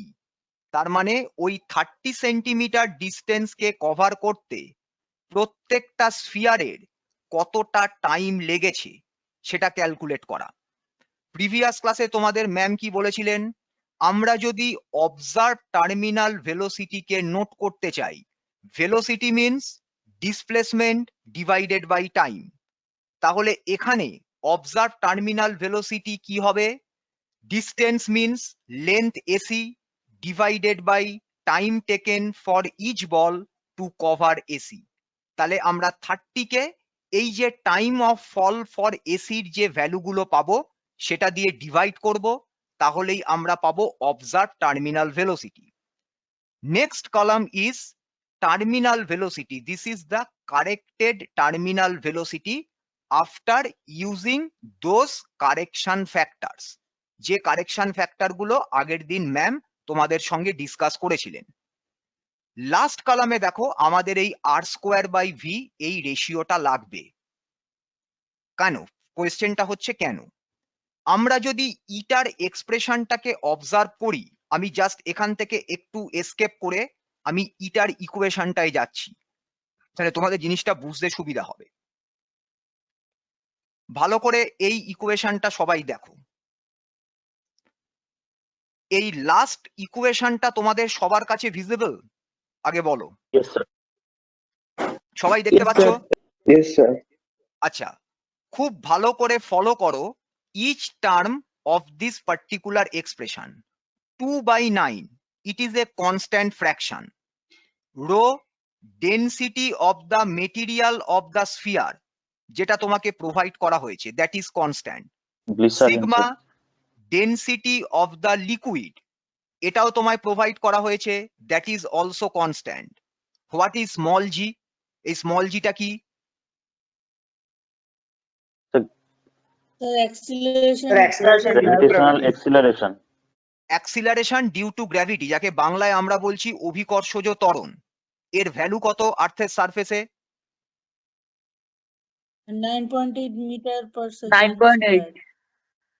Speaker 1: তার মানে ওই 30 সেন্টিমিটার ডিস্টেন্সকে কভার করতে প্রত্যেকটা স্ফিয়ারের কতটা টাইম লেগেছে সেটা ক্যালকুলেট করা। প্রিভিয়াস ক্লাসে তোমাদের ম্যাম কি বলেছিলেন, আমরা যদি অবজার্ভ টার্মিনাল ভেলোসিটিকে নোট করতে চাই, velocity means displacement divided by time, তাহলে এখানে অবজার্ভ টার্মিনাল ভেলোসিটি কি হবে, distance means length AC divided by time taken for each ball to cover AC. তাহলে আমরা 30 কে এই যে টাইম অফ ফল ফর এসির যে ভ্যালুগুলো পাবো সেটা দিয়ে ডিভাইড করব, তাহলেই আমরা পাবো observe terminal velocity. Next column is terminal velocity. This is the corrected terminal velocity after using those correction factors, যে কারেকশন ফ্যাক্টর গুলো আগের দিন ম্যাম তোমাদের সঙ্গে ডিসকাস করেছিলেন। লাস্ট কলামে দেখো আমাদের এই আর স্কোয়ার বাই ভি এই রেশিওটা লাগবে। কেন? কোয়েশ্চেনটা হচ্ছে কেন? আমরা যদি ইটার এক্সপ্রেশনটাকে অবজার্ভ করি, আমি জাস্ট এখান থেকে একটু এসকেপ করে আমি ইটার ইকুয়েশনটাই যাচ্ছি, তাহলে তোমাদের জিনিসটা বুঝতে সুবিধা হবে। ভালো করে এই ইকুয়েশনটা সবাই দেখো। এই লাস্ট ইকুয়েশনটা তোমাদের সবার কাছে ভিজিবল? আগে বলো,
Speaker 2: Yes, sir.
Speaker 1: সবাই দেখতে পাচ্ছ?
Speaker 4: Yes, sir.
Speaker 1: আচ্ছা, খুব ভালো করে ফলো করো each term of this particular expression. 2/9, it is a constant fraction. Rho, density of the material of the sphere, যেটা তোমাকে প্রোভাইড করা হয়েছে, that is constant.
Speaker 2: Glycerin,
Speaker 1: Sigma,
Speaker 2: sir.
Speaker 1: density of the liquid, এটাও তোমায় প্রোভাইড করা হয়েছে, that is also constant. What is small g? এই স্মল জিটা কি?
Speaker 3: acceleration
Speaker 2: Gravitational acceleration.
Speaker 1: Acceleration due to gravity, যাকে বাংলায় আমরা বলছি অভিকর্ষজ ত্বরণ। এর ভ্যালু কত আর্থের সারফেসে?
Speaker 3: 9.8 meter per second 9.8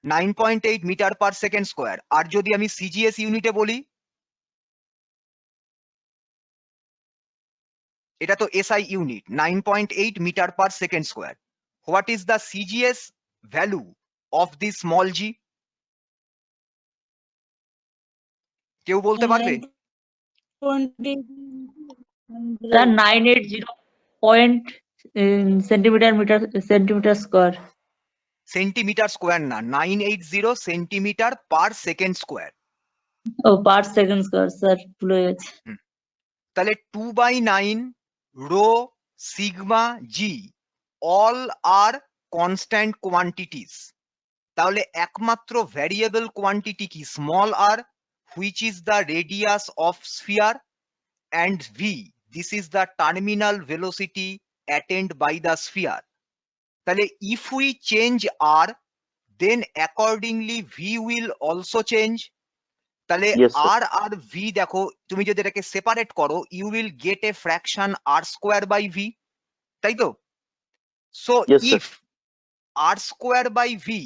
Speaker 1: 9.8 metre per second square. আর যদি আমি সিজিএস ইউনিটে বলি, এটা তো SI unit, 9.8 metre per second square. What is the CGS value of this small G? কেউ বলতে পারবে?
Speaker 3: 980 point centimeter square.
Speaker 1: Centimetre square না, 980 centimetre per second square.
Speaker 3: Oh, per second square, sir. ভুলে গেছি।
Speaker 1: তাহলে 2/9 rho sigma g all are constant quantities. তাহলে একমাত্র ভ্যারিয়েবল কোয়ান্টিটি কি? Small R, which is the radius of sphere, and v, this is the terminal velocity attained by the sphere. তাহলে if we change r, then accordingly v will also change. তাহলে
Speaker 2: Yes, sir.
Speaker 1: আর আর ভি দেখো, তুমি যদি এটাকে সেপারেট করো, you will get a fraction R square by V, তাই তো? So
Speaker 2: Yes, sir.
Speaker 1: If R square by V,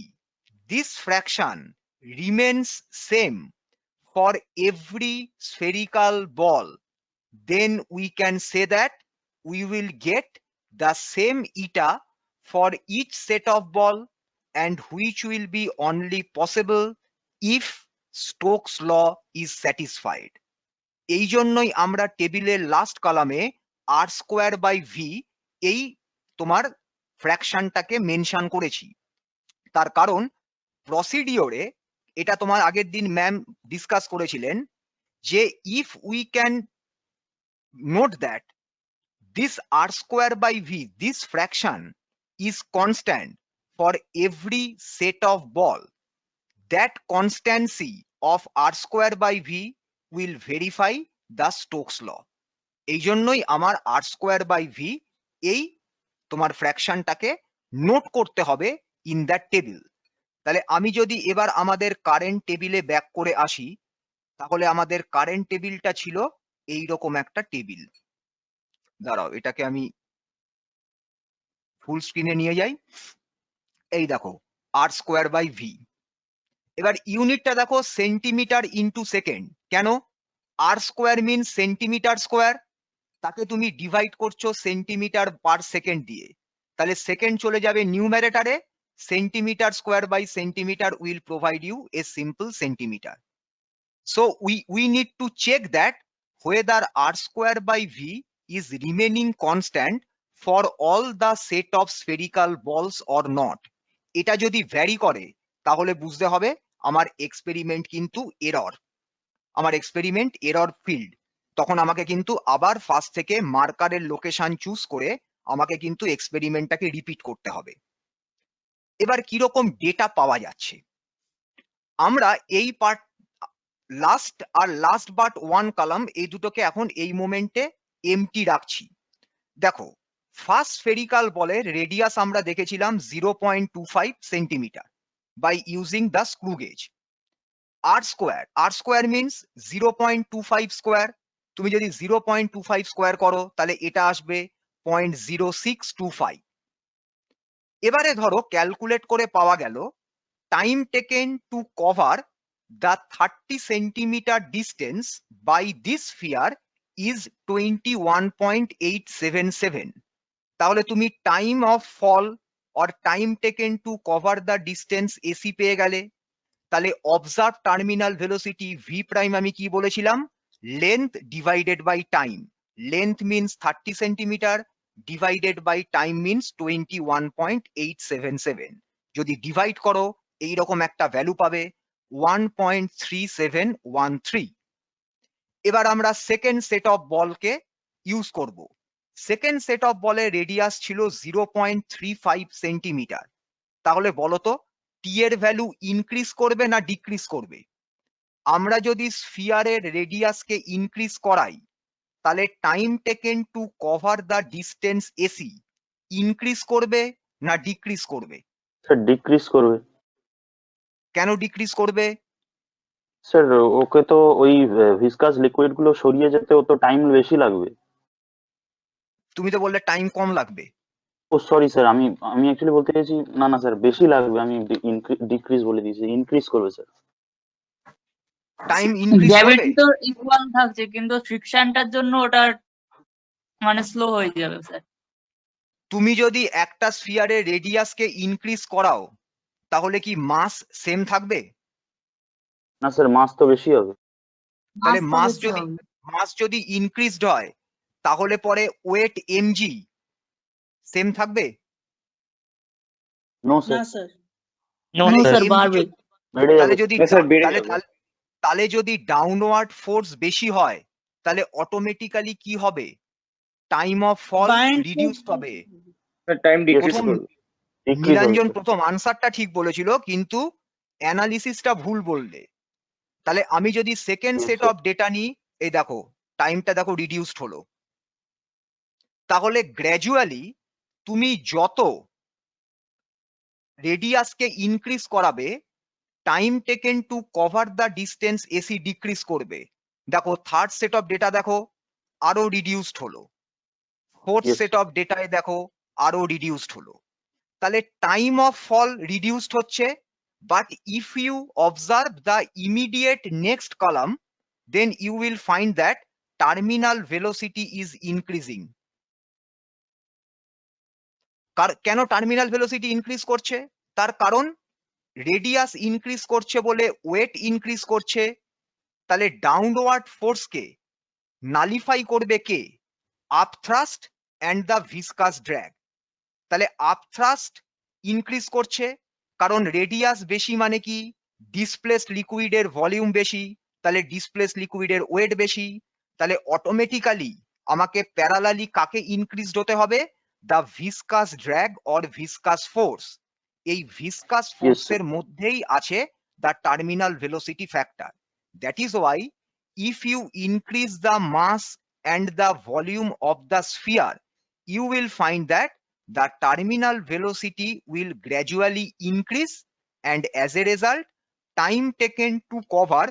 Speaker 1: this fraction remains same for every spherical ball, then we can say that we will get the same eta for each set of ball, and which will be only possible if Stokes law is satisfied. এই জন্যই আমরা টেবিলের লাস্ট কলামে আর স্কোয়ার বাই ভি এই তোমার ফ্র্যাকশনটাকে মেনশন করেছি। তার কারণ প্রসিডিওরে এটা তোমার আগের দিন ম্যাম ডিসকাস করেছিলেন যে if we can note that this R square by V, this fraction is constant for every set of ball, that constancy of r square by v will verify the Stokes law. এই জন্যই আমার r square by v এই তোমার ফ্র্যাকশনটাকে নোট করতে হবে ইন দ্যাট টেবিল। তাহলে আমি যদি এবার আমাদের কারেন্ট টেবিলে ব্যাক করে আসি, তাহলে আমাদের কারেন্ট টেবিলটা ছিল এইরকম একটা টেবিল। দাঁড়াও, এটাকে আমি ফুল স্ক্রিনে নিয়ে যাই। এই দেখো, আর স্কোয়ার বাই ভি। এবার ইউনিটটা দেখো সেন্টিমিটার ইন্টু সেকেন্ড। কেন? আর স্কোয়ার মিন সেন্টিমিটার স্কোয়ার, তাকে তুমি ডিভাইড করছো সেন্টিমিটার পার সেকেন্ড দিয়ে, তাহলে সেকেন্ড চলে যাবে নিউমারেটারে, centimetre square by centimetre will provide you a simple centimetre. So we need to check that whether r square by v is remaining constant for all the set of spherical balls or not. এটা যদি ভ্যারি করে তাহলে বুঝতে হবে আমার এক্সপেরিমেন্ট কিন্তু এরর, আমার এক্সপেরিমেন্ট এরর ফিল্ড। তখন আমাকে কিন্তু আবার ফার্স্ট থেকে মার্কারের লোকেশন চুজ করে আমাকে কিন্তু এক্সপেরিমেন্টটাকে রিপিট করতে হবে। এবার কিরকম ডেটা পাওয়া যাচ্ছে, আমরা এই পার্ট লাস্ট আর লাস্ট বাট ওয়ান কলাম এই দুটোকে এখন এই মোমেন্টে এমটি রাখছি। দেখো, ফার্স্ট স্ফেরিক্যাল বলের রেডিয়াস আমরা দেখেছিলাম 0.25 centimeter by using the screw gauge. R square means 0.25 square. তুমি যদি 0.25 স্কোয়ার করো তাহলে এটা আসবে 0.0625। এবারে ধরো ক্যালকুলেট করে পাওয়া গেল time taken to cover the 30 centimeter distance by this sphere is 21.877. তাহলে তুমি time of fall or time taken to cover the distance AC পেয়ে গেলে। তাহলে observe terminal velocity V prime আমি কি বলেছিলাম, length divided by time. Length means 30 centimeter divided by time means 21.877। যদি ডিভাইড করো এইরকম একটা ভ্যালু পাবে 1.3713। এবার আমরা সেকেন্ড সেট অফ বলকে ইউজ করব। সেকেন্ড সেট অফ বলের রেডিয়াস ছিল 0.35 সেন্টিমিটার। তাহলে বলতো টি এর ভ্যালু ইনক্রিজ করবে না ডিক্রিজ করবে? আমরা যদি স্ফিয়ারের রেডিয়াসকে ইনক্রিজ করাই তাহলে time taken to cover the distance AC increase করবে না ডিক্রিজ করবে?
Speaker 2: স্যার ডিক্রিজ করবে।
Speaker 1: কেন ডিক্রিজ করবে?
Speaker 2: স্যার ওকে তো ওই ভিসকাস লিকুইড গুলো সরিয়ে যেতে ও তো টাইম বেশি লাগবে।
Speaker 1: তুমি তো বললে টাইম কম লাগবে।
Speaker 2: ও সরি স্যার, আমি অ্যাকচুয়ালি বলতে চাইছি না না স্যার বেশি লাগবে, আমি ডিক্রিজ বলে দিয়েছি, ইনক্রিজ করবে স্যার।
Speaker 1: টাইম ইনক্রিজ করবে।
Speaker 3: গ্র্যাভিটি তো ইকুয়াল থাকছে কিন্তু ফ্রিকশনটার জন্য ওটা মানে স্লো হয়ে যাবে স্যার।
Speaker 1: তুমি যদি একটা স্ফিয়ারের রেডিয়াসকে ইনক্রিজ করাও তাহলে কি মাস সেম থাকবে?
Speaker 2: না স্যার, মাস তো বেশি হবে।
Speaker 1: তাহলে
Speaker 3: মাস তো বেশি হবে।
Speaker 1: মাস যদি ইনক্রিজড হয় তাহলে পরে ওয়েট এমজি সেম থাকবে?
Speaker 2: নো
Speaker 3: না
Speaker 2: স্যার,
Speaker 3: স্যার, নো স্যার বাড়বে।
Speaker 2: বেড়ে
Speaker 1: তাহলে
Speaker 2: যাবে।
Speaker 1: যদি তাহলে যদি ডাউনওয়ার্ড ফোর্স বেশি হয় তাহলে অটোমেটিক্যালি কি হবে? টাইম অফ ফল রিডিউসড হবে।
Speaker 5: টাইম ডিক্রিজ
Speaker 1: প্রথম
Speaker 5: করবে।
Speaker 1: নীলাঞ্জন প্রথম আনসারটা ঠিক বলেছিল কিন্তু অ্যানালিসিসটা ভুল বললে। তাহলে আমি যদি second
Speaker 2: Yes,
Speaker 1: set
Speaker 2: sir.
Speaker 1: Of data নিই, এই দেখো টাইমটা দেখো রিডিউসড হলো। তাহলে গ্র্যাজুয়ালি তুমি যত রেডিয়াসকে ইনক্রিজ করাবে time taken to cover the distance AC decrease করবে। দেখো থার্ড সেট অফ ডেটা দেখো আরো রিডিউসড হলো, ফোর্থ
Speaker 2: Yes,
Speaker 1: সেট অফ ডেটায় দেখো আরো রিডিউসড হলো। তাহলে টাইম অফ ফল রিডিউসড হচ্ছে, but if you observe the immediate next column then you will find that terminal velocity is increasing. কেন টার্মিনাল ভেলোসিটি ইনক্রিজ করছে? তার কারণ রেডিয়াস ইনক্রিজ করছে বলে ওয়েট ইনক্রিজ করছে। তাহলে ডাউনওয়ার্ড ফোর্সকে নালিফাই করবে কে? আপথ্রাস্ট অ্যান্ড দ্য ভিসকাস ড্র্যাগ। তাহলে আপথ্রাস্ট ইনক্রিজ করছে কারণ রেডিয়াস বেশি মানে কি ডিসপ্লেসড লিকুইডের ভলিউম বেশি, তাহলে ডিসপ্লেসড লিকুইডের ওয়েট বেশি। তাহলে অটোমেটিক্যালি আমাকে প্যারালালি কাকে ইনক্রিজড হতে হবে? The viscous drag or viscous force. এই ভিসকাস ফোর্সের মধ্যেই আছে the terminal velocity factor. That is why if you increase the mass and the volume of the sphere you will find that the terminal velocity will gradually increase and as a result time taken to cover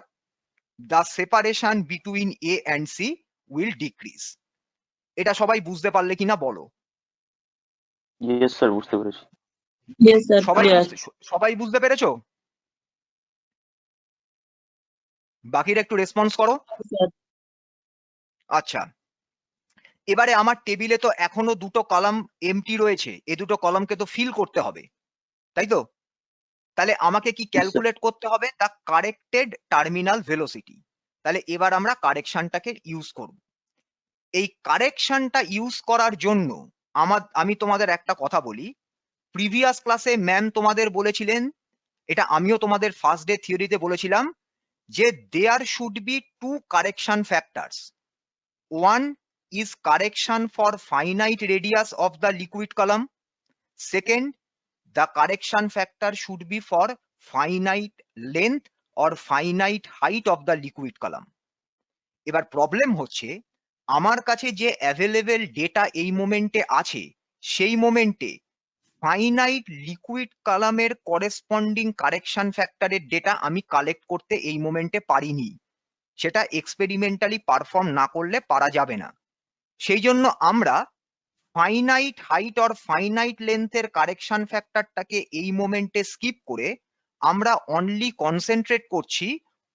Speaker 1: the separation between A and C will decrease. এটা সবাই বুঝতে পারলে কিনা বলো?
Speaker 2: ইয়েস স্যার, বুঝতে পেরেছি।
Speaker 3: Yes, sir.
Speaker 1: সবাই
Speaker 3: Clear.
Speaker 1: সবাই বুঝতে পেরেছো? বাকিরা একটু রেসপন্স করো।
Speaker 3: Sir.
Speaker 1: আচ্ছা, এবারে আমার টেবিলে তো এখনো দুটো কলাম এমটি রয়েছে, এই দুটো কলামকে তো ফিল করতে হবে, তাই তো? তাহলে আমাকে কি ক্যালকুলেট করতে হবে? The corrected terminal velocity. তাহলে এবার আমরা কারেকশনটাকে ইউজ করব। এই কারেকশনটা ইউজ করার জন্য আমি তোমাদের একটা কথা বলি, প্রিভিয়াস ক্লাসে ম্যাম তোমাদের বলেছিলেন, এটা আমিও তোমাদের ফার্স্ট ডে থিওরিতে বলেছিলাম, যে there should be two correction factors. One is correction for finite radius of the liquid column. Second, the correction factor should be for finite length or finite height of the liquid column. এবার প্রবলেম হচ্ছে, আমার কাছে যে অ্যাভেলেবেল ডেটা এই মোমেন্টে আছে, সেই মোমেন্টে ফাইনাইট লিকুইড কলামের করেসপন্ডিং কারেকশন ফ্যাক্টরের ডেটা আমি কালেক্ট করতে এই মোমেন্টে পারিনি। সেটা এক্সপেরিমেন্টালি পারফর্ম না করলে পারা যাবে না। সেই জন্য আমরা ফাইনাইট হাইট অর ফাইনাইট লেন্থের কারেকশন ফ্যাক্টরটাকে এই মোমেন্টে স্কিপ করে আমরা অনলি কনসেন্ট্রেট করছি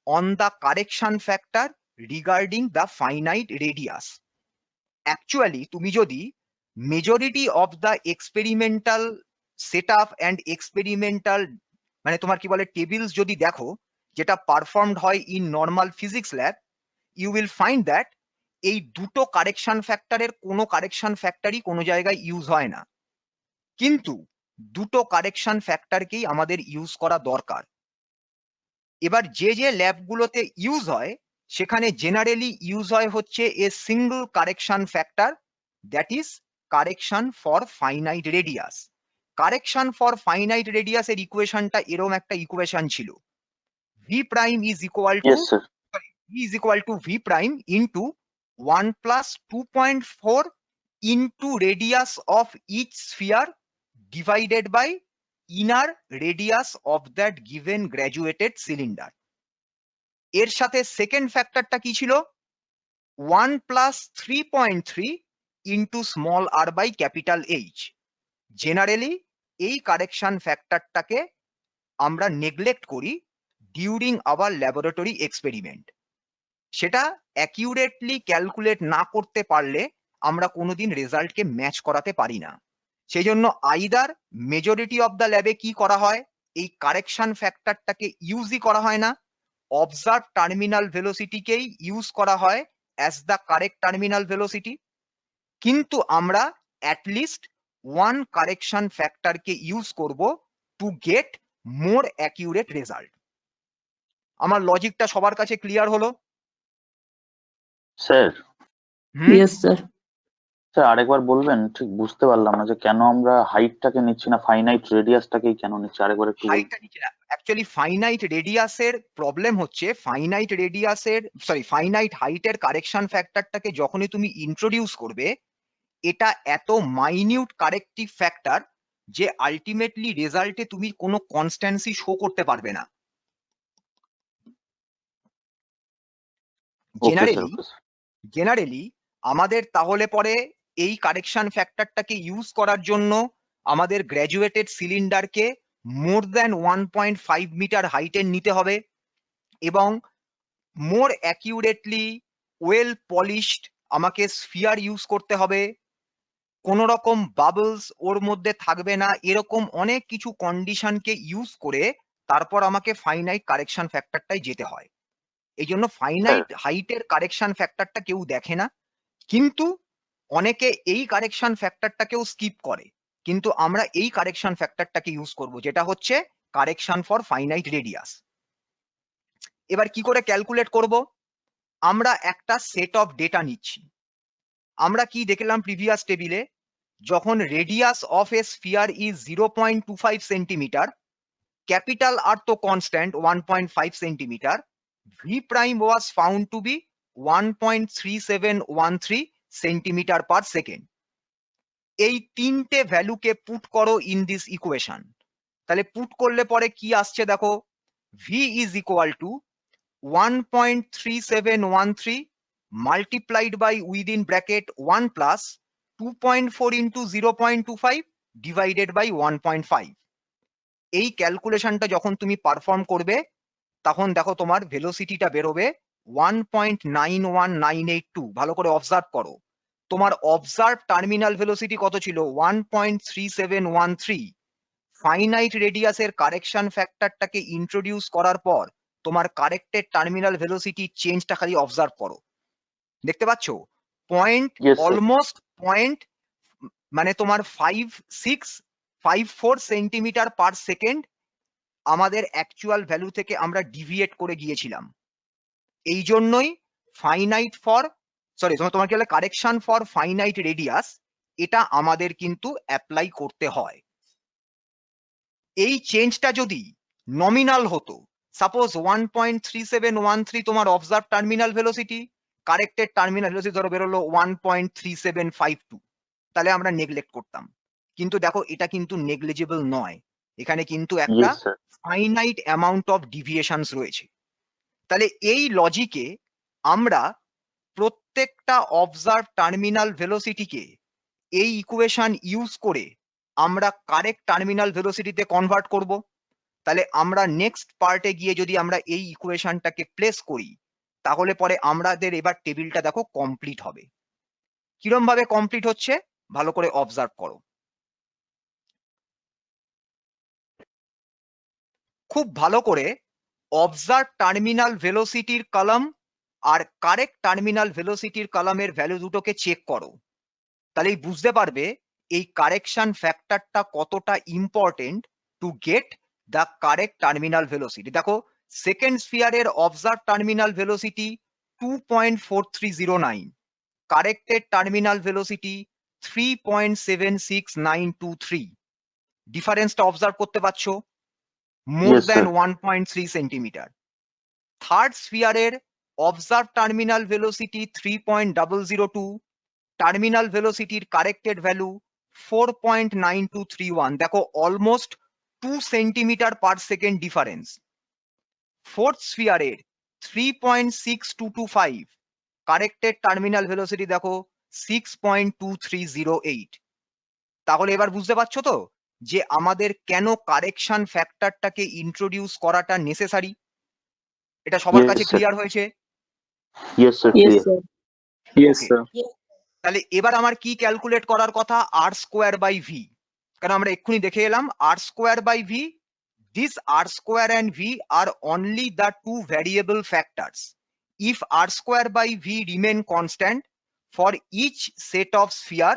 Speaker 1: on the correction factor regarding the finite radius. Actually তুমি যদি majority of the experimental set up and experimental মানে তোমার কি বলে টেবিলস যদি দেখো, যেটা পারফর্মড হয় in normal physics lab, you will find that এই দুটো কারেকশন ফ্যাক্টরের কোনো কারেকশন ফ্যাক্টরই কোনো জায়গায় ইউজ হয় না, কিন্তু দুটো কারেকশন ফ্যাক্টরকেই আমাদের ইউজ করা দরকার। এবার যে যে ল্যাবগুলোতে ইউজ হয় সেখানে জেনারেলি ইউজ হয় হচ্ছে a single correction factor, that is correction for finite radius. Correction for finite radius এর ইকুয়েশনটা এরকম একটা ইকুয়েশন ছিল, V prime is equal two
Speaker 2: yes sir.
Speaker 1: V is equal to V prime into 1 plus 2.4 into radius of each sphere divided by inner radius of that given graduated cylinder. এর সাথে সেকেন্ড ফ্যাক্টরটা কি ছিল? 1 plus 3.3 into small r by capital H. Generally এই কারেকশন ফ্যাক্টরটাকে আমরা নেগলেক্ট করি ডিউরিং আওয়ার ল্যাবরেটরি এক্সপেরিমেন্ট। সেটা অ্যাকিউরেটলি ক্যালকুলেট না করতে পারলে আমরা কোনোদিন রেজাল্টকে ম্যাচ করাতে পারি না। সেই জন্য আইদার মেজরিটি অফ দ্য ল্যাবে কি করা হয়, এই কারেকশন ফ্যাক্টরটাকে ইউজই করা হয় না, অবজার্ভ টার্মিনাল ভেলোসিটিকেই ইউজ করা হয় as the correct terminal velocity, কিন্তু আমরা অ্যাটলিস্ট ওয়ান কারেকশন ফ্যাক্টরকে ইউজ করব to get more accurate result. আমার লজিকটা সবার কাছে ক্লিয়ার হলো?
Speaker 2: Sir
Speaker 3: Yes, sir.
Speaker 2: স্যার আরেকবার বলবেন, ঠিক বুঝতে পারলাম না যে কেন আমরা হাইটটাকে নিচ্ছি না, ফাইনাইট রেডিয়াসটাকেই কেন নিচ্ছি, আরেকবার একটু বলুন।
Speaker 1: হাইটটা নিচে না, অ্যাকচুয়ালি ফাইনাইট রেডিয়াসের প্রবলেম হচ্ছে, ফাইনাইট রেডিয়াসের ফাইনাইট হাইটের কারেকশন ফ্যাক্টরটাকে যখনই তুমি ইন্ট্রোডিউস করবে, এটা এত মাইনিউট কারেক্টিভ ফ্যাক্টর যে আলটিমেটলি রেজাল্টে তুমি কোনো কনস্ট্যান্সি শো করতে পারবে না।
Speaker 2: Okay sir,
Speaker 1: generally
Speaker 2: okay sir.
Speaker 1: Generally আমাদের তাহলে পরে এই কারেকশন ফ্যাক্টরটাকে ইউজ করার জন্য আমাদের গ্র্যাজুয়েটেড সিলিন্ডারকে মোর দ্যান 1.5 মিটার হাইটের নিতে হবে এবং মোর অ্যাকিউরেটলি ওয়েল পলিশড আমাকে স্ফিয়ার ইউজ করতে হবে, কোন রকম বাবলস ওর মধ্যে থাকবে না, এরকম অনেক কিছু কন্ডিশনকে ইউজ করে তারপর আমাকে ফাইনাইট কারেকশন ফ্যাক্টরটাই যেতে হয়। এই জন্য ফাইনাইট হাইটের কারেকশন ফ্যাক্টরটা কেউ দেখে না, কিন্তু অনেকে এই কারেকশন ফ্যাক্টরটাকেও স্কিপ করে, কিন্তু আমরা এই কারেকশন ফ্যাক্টরটাকে ইউজ করব, যেটা হচ্ছে কারেকশন ফর ফাইনাইট রেডিয়াস। এবার কি করে ক্যালকুলেট করব? আমরা একটা সেট অফ ডেটা নিচ্ছি। আমরা কি দেখলাম প্রিভিয়াস টেবিলে, যখন radius of a sphere is 0.25 centimetre, capital R তো constant 1.5 centimetre, V prime was found to be 1.3713 centimetre per second. এই তিনটে ভ্যালুকে পুট করো ইন দিস ইকুয়েশন, তাহলে পুট করলে পরে কি আসছে দেখো, V is equal to 1.3713 multiplied by within bracket 1 plus 2.4 into 0.25 divided by 1.5. এই ক্যালকুলেশনটা যখন তুমি পারফর্ম করবে তখন দেখো তোমার ভেলোসিটিটা বেরোবে 1.91982। ভালো করে অবজার্ভ করো, তোমার অবজার্ভ টার্মিনাল ভেলোসিটি কত ছিল, 1.3713। ফাইনাইট রেডিয়াসের কারেকশন ফ্যাক্টরটাকে ইন্ট্রোডিউস করার পর তোমার কারেক্টেড টার্মিনাল ভেলোসিটি চেঞ্জটা খালি অবজার্ভ করো, দেখতে পাচ্ছ point
Speaker 2: Yes, sir.
Speaker 1: Almost point, মানে তোমার 5654 সেন্টিমিটার পার সেকেন্ড আমাদের অ্যাকচুয়াল ভ্যালু থেকে আমরা ডিভিয়েট করে গিয়েছিলাম। এই জন্যই ফাইনাইট ফর তোমার কি বলে কারেকশন ফর ফাইনাইট রেডিয়াস, এটা আমাদের কিন্তু অ্যাপ্লাই করতে হয়। এই চেঞ্জটা যদি নমিনাল হতো, সাপোজ 1.3713 তোমার observe terminal velocity, corrected terminal velocity ধরো বেরোলো 1.3752, তাহলে আমরা নেগলেক্ট করতাম। কিন্তু দেখো এটা কিন্তু নেগলিজিবল নয়, এখানে কিন্তু একটা
Speaker 2: Yes, sir.
Speaker 1: Finite amount of deviations রয়েছে। তাহলে এই লজিকে আমরা প্রত্যেকটা অবজার্ভ টার্মিনাল ভেলোসিটিকে এই ইকুয়েশন ইউজ করে আমরা কারেক্ট টার্মিনাল ভেলোসিটিতে কনভার্ট করব। তাহলে আমরা নেক্সট পার্টে গিয়ে যদি আমরা এই ইকুয়েশনটাকে প্লেস করি তাহলে পরে আমাদের এবার টেবিলটা দেখো কমপ্লিট হবে। কিরম ভাবে কমপ্লিট হচ্ছে ভালো করে অবজার্ভ করো। খুব ভালো করে অবজার্ভ টার্মিনাল ভেলোসিটির কলাম আর কারেক্ট টার্মিনাল ভেলোসিটির কলামের ভ্যালু দুটোকে চেক করো, তাহলেই বুঝতে পারবে এই কারেকশন ফ্যাক্টরটা কতটা important to get the correct terminal velocity. দেখো সেকেন্ড স্ফিয়ারের observe terminal velocity 2.4309, corrected terminal velocity 3.76923। ডিফারেন্সটা অবজার্ভ করতে পারছো, more
Speaker 2: Yes,
Speaker 1: than
Speaker 2: sir.
Speaker 1: 1.3 centimetre. Third স্ফিয়ারের অবজার্ভ টার্মিনাল ভেলোসিটি 3.002, টার্মিনাল ভেলোসিটির কারেক্টেড ভ্যালু 4.9231। দেখো almost 2 centimetre per second difference. Fourth স্ফিয়ারের 3.6225, কারেক্টেড টার্মিনাল ভেলোসিটি দেখো 6.2308। তাহলে এবার বুঝতে পারছো তো যে আমাদের কেন কারেকশন ফ্যাক্টরটাকে ইন্ট্রোডিউস করাটা নেসেসারি। এটা সবার
Speaker 2: Yes,
Speaker 1: কাছে
Speaker 2: sir.
Speaker 1: ক্লিয়ার হয়েছে?
Speaker 2: Yes, sir.
Speaker 3: Yes,
Speaker 2: Clear.
Speaker 3: sir.
Speaker 4: Yes,
Speaker 1: Okay.
Speaker 4: sir.
Speaker 1: তাহলে এবার আমার কি ক্যালকুলেট করার কথা, আর স্কোয়ার বাই ভি, কারণ আমরা এক্ষুনি দেখে এলাম R square by V, this R square and V are only the two variable factors. If R square by V remain constant for each set of sphere,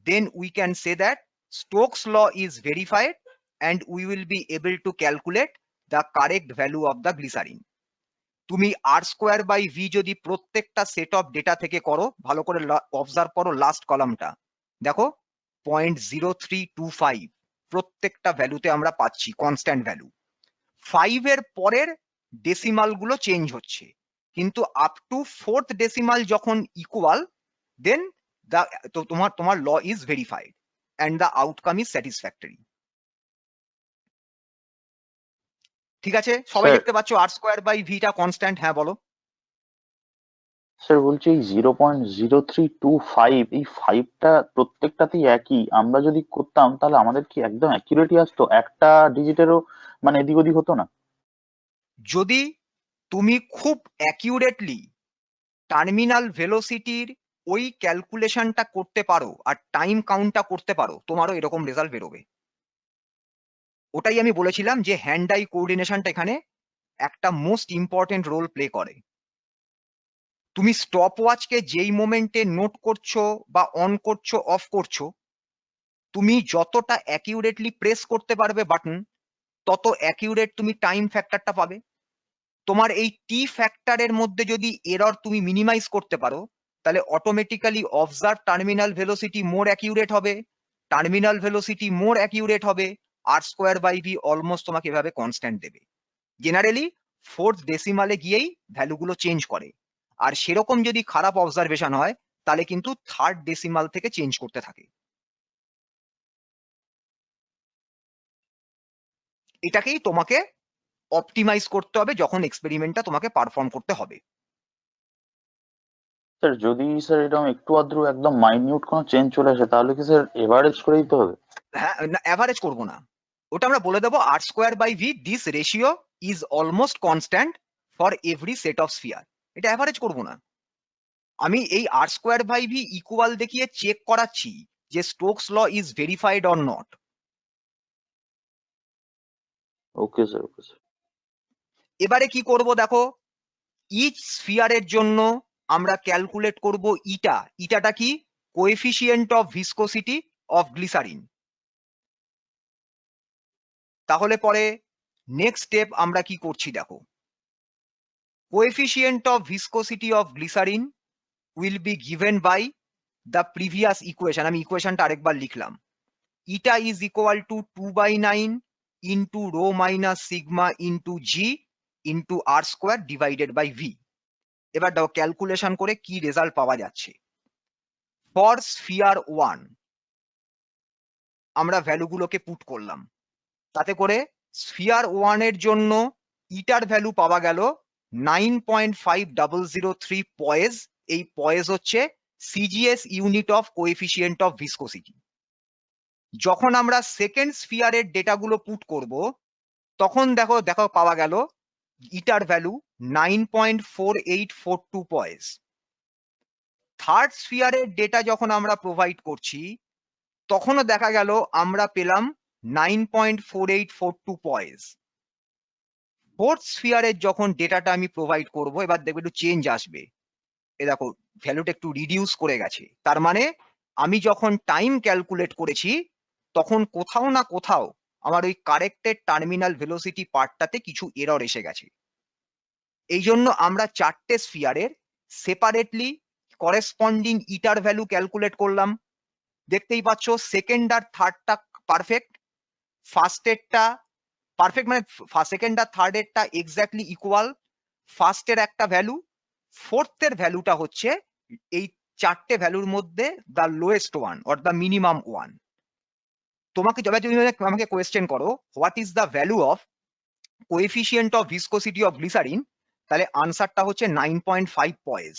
Speaker 1: then we can say that Stokes law is verified and we will be able to calculate the correct value of the glycerin. তুমি আর স্কোয়ার বাই ভি যদি প্রত্যেকটা সেট অফ ডেটা থেকে করো, ভালো করে অবজার্ভ করো লাস্ট কলামটা, দেখো 0.0325 প্রত্যেকটা ভ্যালুতে আমরা পাচ্ছি কনস্ট্যান্ট ভ্যালু। 5 এর পরের ডেসিমাল গুলো চেঞ্জ হচ্ছে, কিন্তু আপ টু ফোর্থ ডেসিমাল যখন ইকুয়াল, দেন তোমার law is verified and the outcome is satisfactory. ঠিক আছে, সবাই
Speaker 2: Sir.
Speaker 1: দেখতে পাচ্ছ আর স্কোয়ার বাই ভিটা কনস্ট্যান্ট? হ্যাঁ বলো।
Speaker 2: স্যার বলছি এই 0.0325 এই 5টা প্রত্যেকটাতেই একই, আমরা যদি করতাম তাহলে আমাদের কি একদম অ্যাকিউরেটই আসতো, একটা ডিজিটেরও মানে এদিক ওদিক হতো না?
Speaker 1: যদি তুমি খুব অ্যাকিউরেটলি টার্মিনাল ভেলোসিটির ওই ক্যালকুলেশনটা করতে পারো আর টাইম কাউন্টটা করতে পারো, তোমারও এরকম রেজাল্ট বেরোবে। ওটাই আমি বলেছিলাম যে হ্যান্ড আই কোঅর্ডিনেশনটা এখানে একটা মোস্ট ইম্পর্টেন্ট রোল প্লে করে। তুমি স্টপ ওয়াচকে যেই মোমেন্টে নোট করছো বা অন করছো অফ করছো, তুমি যতটা অ্যাকিউরেটলি প্রেস করতে পারবে বাটন, তত অ্যাকিউরেট তুমি টাইম ফ্যাক্টরটা পাবে। তোমার এই টি ফ্যাক্টরের মধ্যে যদি এরর তুমি মিনিমাইজ করতে পারো, তাহলে অটোমেটিক্যালি অবজার্ভ টার্মিনাল ভেলোসিটি মোর অ্যাকিউরেট হবে, টার্মিনাল ভেলোসিটি মোর অ্যাকিউরেট হবে, আর স্কোয়ার বাই ভি অলমোস্ট তোমাকে এভাবে কনস্ট্যান্ট দেবে। জেনারেলি ফোর্থ ডেসিমালে গিয়েই ভ্যালুগুলো চেঞ্জ করে, আর সেরকম যদি খারাপ অবজারভেশন হয় তাহলে কিন্তু থার্ড ডেসিমাল থেকে চেঞ্জ করতে থাকে। এটাকেই তোমাকে অপটিমাইজ করতে হবে যখন এক্সপেরিমেন্টটা তোমাকে পারফর্ম করতে হবে।
Speaker 2: স্যার যদি স্যার এরকম একটু আদ্রু একদম মাইনিউট কোনো চেঞ্জ চলে আসে তাহলে কি স্যার এভারেজ করে দিতে হবে?
Speaker 1: হ্যাঁ, না অ্যাভারেজ করবো না, ওটা আমরা বলে দেবো R square by V this ratio is almost constant for every set of sphere. এটা অ্যাভারেজ করবো না, আমি এই R square by V equal দেখিয়ে চেক করাচ্ছি যে Stokes law is verified or not.
Speaker 2: Okay sir, okay sir.
Speaker 1: এবারে কি করব দেখো, ইচ স্ফিয়ারের জন্য আমরা ক্যালকুলেট করব ইটা। ইটাটা কি? Coefficient of viscosity of glycerine. তাহলে পরে নেক্সট স্টেপ আমরা কি করছি দেখো, coefficient of viscosity of glycerine will be given by the previous equation. আমি ইকুয়েশনটা আরেকবার লিখলাম, eta is equal to 2/9 into rho minus sigma into g into r square divided by v. এবার দেখো ক্যালকুলেশন করে কি রেজাল্ট পাওয়া যাচ্ছে। ফর স্ফিয়ার 1 আমরা ভ্যালুগুলোকে পুট করলাম, তাতে করে স্ফিয়ার 1 এর জন্য ইটার ভ্যালু পাওয়া গেল 9.5003 পয়েজ। এই পয়েজ হচ্ছে CGS unit of coefficient of viscosity. যখন আমরা সেকেন্ড স্ফিয়ারের ডেটাগুলো পুট করব তখন দেখো দেখো পাওয়া গেল ইটার ভ্যালু 9.4842 পয়েজ। থার্ড স্ফিয়ারের ডেটা যখন আমরা প্রোভাইড করছি তখনও দেখা গেল আমরা পেলাম 9.4842 পয়েজ। ফোর্থ স্ফিয়ারের যখন ডেটাটা আমি প্রোভাইড করব, এবার দেখবে একটু চেঞ্জ আসবে, এ দেখো ভ্যালুটা একটু রিডিউস করে গেছে। তার মানে আমি যখন টাইম ক্যালকুলেট করেছি তখন কোথাও না কোথাও আমার ওই কারেক্টেড টার্মিনাল ভেলোসিটি পার্টটাতে কিছু এরর এসে গেছে। এই জন্য আমরা চারটে স্ফিয়ারের সেপারেটলি করেসপন্ডিং ইটার ভ্যালু ক্যালকুলেট করলাম। দেখতেই পাচ্ছ সেকেন্ড আর থার্ডটা পারফেক্ট, ফার্স্টেরটা পারফেক্ট মানে সেকেন্ড আর থার্ড এরটা এক্স্যাক্টলি ইকুয়াল, ফার্স্টের একটা ভ্যালু, ফোর্থের ভ্যালুটা হচ্ছে এই চারটে ভ্যালুর মধ্যে the lowest one or the minimum one. তোমাকে যবে তুমি আমাকে কোয়েশ্চেন করো what is the value of coefficient of viscosity of glycerine, তাহলে আনসারটা হচ্ছে 9.5 পয়েজ।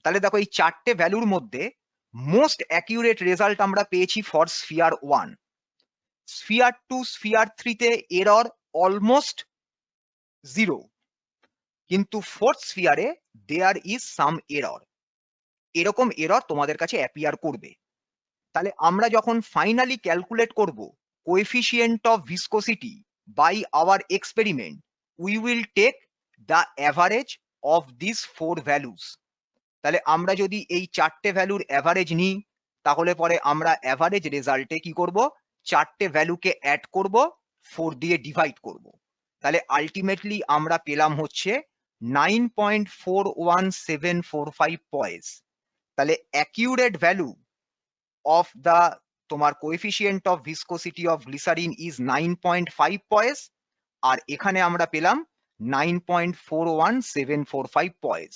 Speaker 1: তাহলে দেখো এই চারটে ভ্যালুর মধ্যে মোস্ট অ্যাকিউরেট রেজাল্ট আমরা পেয়েছি ফর স্ফিয়ার 1। স্ফিয়ার 2 স্ফিয়ার 3 তে এরর অলমোস্ট 0, কিন্তু ফোর্থ স্ফিয়ারে দেয়ার ইজ সাম এরর। এরকম এরর তোমাদের কাছে অ্যাপিয়ার করবে। তাহলে আমরা যখন ফাইনালি ক্যালকুলেট করব coefficient of viscosity by our experiment, we will take the average of this 4 values. তাহলে আমরা যদি এই চারটে ভ্যালুর অ্যাভারেজ নিই তাহলে পরে আমরা অ্যাভারেজ রেজাল্টে কি করব, চারটে ভ্যালুকে অ্যাড করব, 4 দিয়ে ডিভাইড করব। তাহলে আলটিমেটলি আমরা পেলাম হচ্ছে 9.41745 পয়েজ। তাহলে অ্যাকিউরেট ভ্যালু অফ দ্য তোমার coefficient of viscosity of glycerine is 9.5 poise, আর এখানে আমরা পেলাম 9.41745 পয়েজ,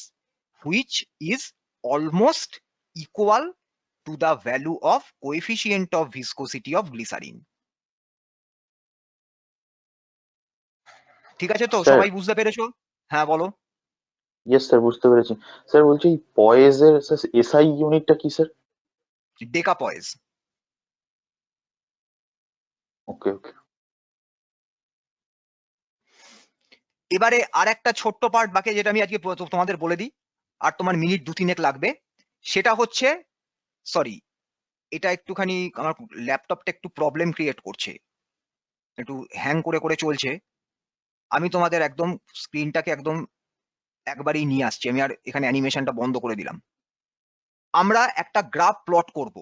Speaker 1: which is almost equal to the value of coefficient of viscosity of glycerin. ঠিক আছে তো,
Speaker 2: স্যার
Speaker 1: সবাই বুঝতে পেরেছো? হ্যাঁ বলো।
Speaker 2: ইয়েস স্যার, বুঝতে পেরেছি। স্যার বলছি এই পয়েজের এসআই ইউনিটটা কি স্যার?
Speaker 1: ডেকা পয়েজ।
Speaker 2: ওকে ওকে।
Speaker 1: এবারে আর একটা ছোট্ট পার্ট বাকি যেটা আমি আজকে তোমাদের বলে দিই, আর তোমার মিনিট 2-3 লাগবে। সেটা হচ্ছে, সরি এটা একটুখানি আমার ল্যাপটপটা একটু প্রবলেম ক্রিয়েট করছে, একটু হ্যাং করে করে চলছে। আমি তোমাদের একদম স্ক্রিনটাকে একদম একবারই নিয়ে আসছি, আমি আর এখানে অ্যানিমেশনটা বন্ধ করে দিলাম। আমরা একটা গ্রাফ প্লট করব,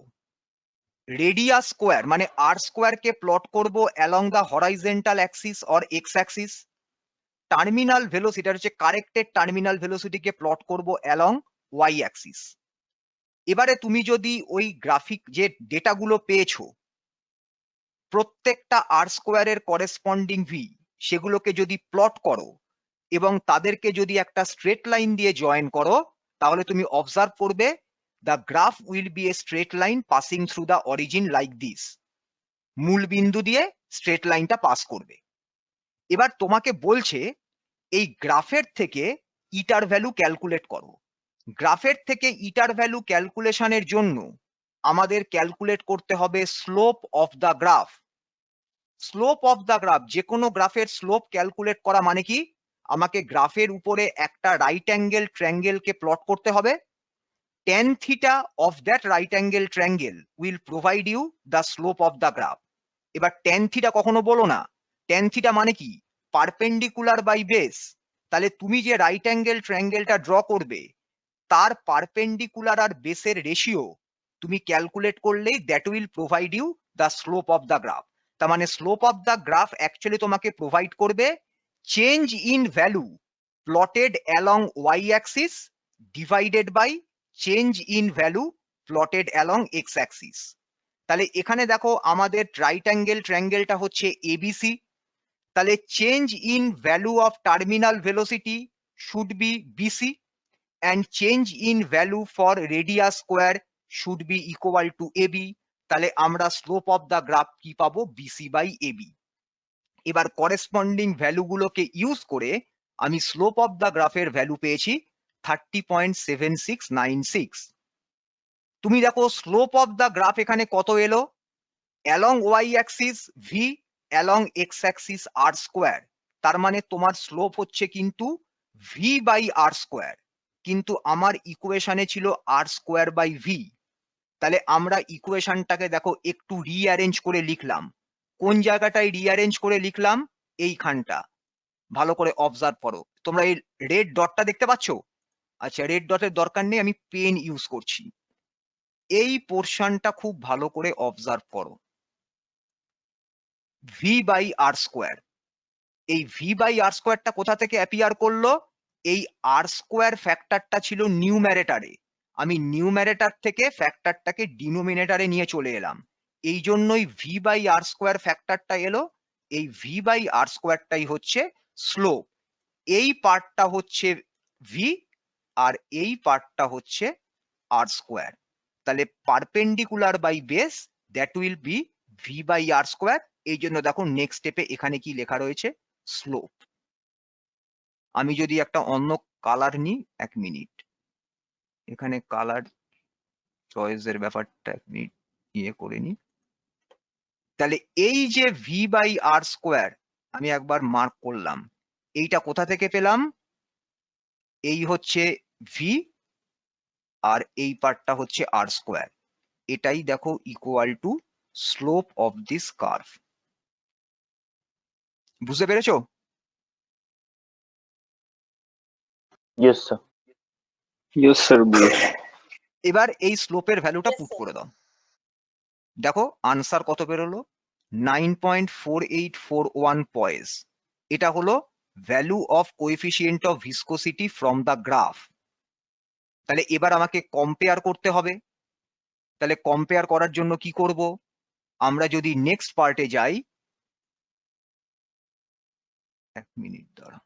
Speaker 1: রেডিয়াস স্কোয়ার মানে আর স্কোয়ারকে প্লট করব along the horizontal Axis or x Axis. Terminal velocity হচ্ছে কারেক্টেড টার্মিনাল ভেলোসিটিকে প্লট করব অ্যালং ওয়াই অ্যাক্সিস। এবারে তুমি যদি ওই গ্রাফিক যে ডেটাগুলো পেয়েছো প্রত্যেকটা আর স্কোয়ারের করেসপন্ডিং ভি সেগুলোকে যদি প্লট করো এবং তাদেরকে যদি একটা স্ট্রেট লাইন দিয়ে জয়েন করো তাহলে তুমি অবজার্ভ করবে the graph will B A straight line passing through the origin like this. মূল বিন্দু দিয়ে স্ট্রেট লাইনটা পাস করবে। এবার তোমাকে বলছে এই গ্রাফের থেকে ইটার ভ্যালু ক্যালকুলেট করো। গ্রাফের থেকে ইটার ভ্যালু ক্যালকুলেশনের জন্য আমাদের ক্যালকুলেট করতে হবে slope of the graph. Slope of the graph, যে কোনো গ্রাফের স্লোপ ক্যালকুলেট করা মানে কি, আমাকে গ্রাফের উপরে একটা রাইট অ্যাঙ্গেল ট্রায়াঙ্গেলকে প্লট করতে হবে। tan theta of that right angle triangle will provide you the slope of the graph. এবার tan theta কখনো বলো না, tan theta মানে কি, পারপেন্ডিকুলার বাই বেস। তাহলে তুমি যে রাইট অ্যাঙ্গেল ট্রায়াঙ্গেলটা ড্র করবে তার পারপেন্ডিকুলার আর বেসের রেশিও তুমি ক্যালকুলেট করলেই that will provide you the slope of the graph. তার মানে slope of the graph actually তোমাকে প্রোভাইড করবে change in value plotted along Y axis divided by change in value plotted along x axis. তাহলে এখানে দেখো আমাদের রাইট অ্যাঙ্গেল ট্রায়াঙ্গেলটা হচ্ছে এবিসি। তাহলে change in value of terminal velocity should be BC and change in value for radius square should be equal to AB. তাহলে আমরা স্লোপ অফ দ্য গ্রাফ কি পাবো, BC বাই AB। এবার করেসপন্ডিং ভ্যালুগুলোকে ইউজ করে আমি স্লোপ অফ দ্য গ্রাফের ভ্যালু পেয়েছি 30.7696। তুমি দেখো স্লোপ অফ দ্য গ্রাফ এখানে কত এলো, along Y axis V, along x axis R square. তার মানে তোমার স্লোপ হচ্ছে কিন্তু ভি বাই আর স্কোয়ার, কিন্তু আমার ইকুয়েশনে ছিল আর স্কোয়ার বাই ভি। তাহলে আমরা ইকুয়েশনটাকে দেখো একটু রিঅ্যারেঞ্জ করে লিখলাম। কোন জায়গাটায় রিঅ্যারেঞ্জ করে লিখলাম, এইখানটা। ভালো করে অবজার্ভ করো, তোমরা এই রেড ডটটা দেখতে পাচ্ছ? আচ্ছা, রেড ডটের দরকার নেই, আমি পেন ইউজ করছি। এই পোর্শনটা খুব ভালো করে অবজার্ভ করো, ভি বাই আর স্কোয়ার। এই ভি বাই আর স্কোয়ারটা কোথা থেকে অ্যাপিয়ার করলো, এই আর স্কোয়ার ফ্যাক্টরটা ছিল নিউম্যারেটারে, আমি নিউম্যারেটার থেকে ফ্যাক্টরটাকে ডিনোমিনেটারে নিয়ে চলে এলাম, এই জন্যই ভি বাই আর স্কোয়ার ফ্যাক্টরটা এলো। এই ভি বাই আর স্কোয়ারটাই হচ্ছে স্লোপ। এই পার্টটা হচ্ছে ভি আর এই পার্টটা হচ্ছে আর স্কোয়ার। তাহলে perpendicular by base that will be v by r square. এই জন্য দেখো নেক্সট স্টেপে এখানে কি লেখা রয়েছে, স্লোপ। আমি যদি একটা অন্য কালার নিই, এক মিনিট, এখানে কালার চয়েসের ব্যাপারটা এক মিনিট ইয়ে করে নিই। তাহলে এই যে ভি বাই আর স্কোয়ার আমি একবার মার্ক করলাম, এইটা কোথা থেকে পেলাম, এই হচ্ছে ভি আর এই পার্টটা হচ্ছে আর স্কোয়ার। এটাই দেখো equal to slope of this curve. বুঝতে পেরেছো?
Speaker 2: Yes sir.
Speaker 4: Yes, sir.
Speaker 1: এবার এই স্লোপের ভ্যালুটা পুট করে দাও, দেখো আনসার কত বেরোলো, 9.4841 পয়েস। এটা হলো value of coefficient of viscosity from the graph. তাহলে এবার আমাকে কম্পেয়ার করতে হবে। তাহলে কম্পেয়ার করার জন্য কি করব, আমরা যদি নেক্সট পার্টে যাই, এক মিনিট দাঁড়া,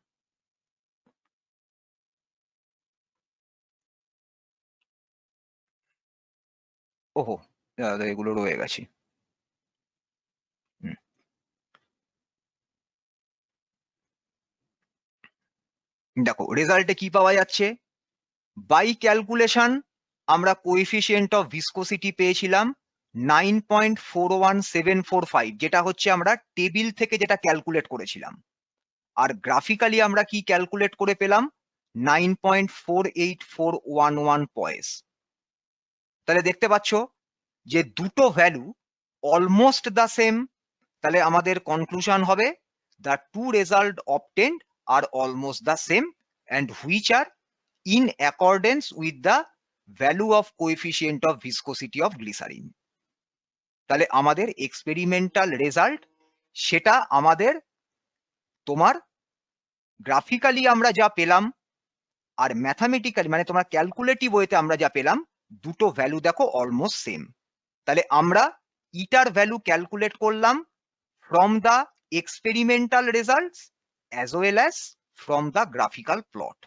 Speaker 1: ওহো এগুলো রয়ে গেছে। দেখো রেজাল্টে কি পাওয়া যাচ্ছে, বাই ক্যালকুলেশন আমরা কোএফিসিয়েন্ট অফ ভিসকোসিটি পেয়েছিলাম 9.41745, যেটা হচ্ছে আমরা টেবিল থেকে যেটা ক্যালকুলেট করেছিলাম। আর গ্রাফিক্যালি আমরা কি ক্যালকুলেট করে পেলাম, 9.48411 পয়েস। তাহলে দেখতে পাচ্ছ যে দুটো ভ্যালু অলমোস্ট দ্য সেম। তাহলে আমাদের কনক্লুশন হবে the two result obtained are almost the same and which are in accordance with the value of coefficient of viscosity of glycerin. তাহলে আমাদের এক্সপেরিমেন্টাল রেজাল্ট সেটা আমাদের তোমার গ্রাফিক্যালি আমরা যা পেলাম আর ম্যাথামেটিক্যালি মানে তোমার ক্যালকুলেটিভ ওয়েতে আমরা যা পেলাম, দুটো ভ্যালু দেখো অলমোস্ট সেম। তাহলে আমরা ইটার ভ্যালু ক্যালকুলেট করলাম from the experimental results as well as from the graphical plot.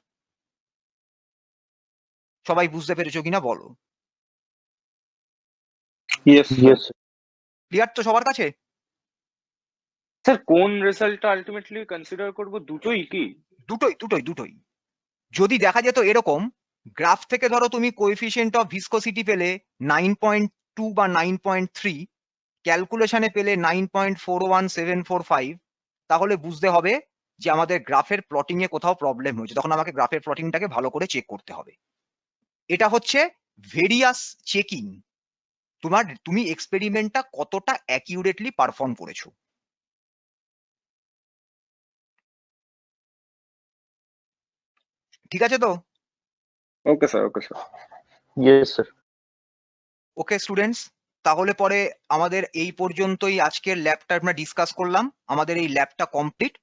Speaker 1: সবাই বুঝতে পেরেছো কিনা বলো?
Speaker 4: Yes, sir.
Speaker 2: ইয়েস
Speaker 1: ক্লিয়ার তো সবার কাছে?
Speaker 5: স্যার কোন রেজাল্টটা আলটিমেটলি কনসিডার করব, দুটোই কি?
Speaker 1: দুটোই যদি দেখা যেত এরকম গ্রাফ থেকে ধরো তুমি কোএফিসিয়েন্ট অফ ভিসকোসিটি পেলে 9.2 বা 9.3, ক্যালকুলেশনে পেলে 9.41745, তাহলে বুঝতে হবে যে আমাদের গ্রাফের প্লটিং এ কোথাও প্রবলেম হয়েছে, তখন আমাকে গ্রাফের প্লটিংটাকে ভালো করে চেক করতে হবে। এটা হচ্ছে ভেরিয়াস চেকিং, তুমি এক্সপেরিমেন্টটা কতটা অ্যাকিউরেটলি পারফর্ম করেছো। ঠিক আছে তো?
Speaker 4: ওকে sir, okay sir.
Speaker 2: Yes sir.
Speaker 1: Okay students, তাহলে পরে আমাদের এই পর্যন্তই আজকের ল্যাবটা আমরা ডিসকাস করলাম, আমাদের এই ল্যাবটা কমপ্লিট।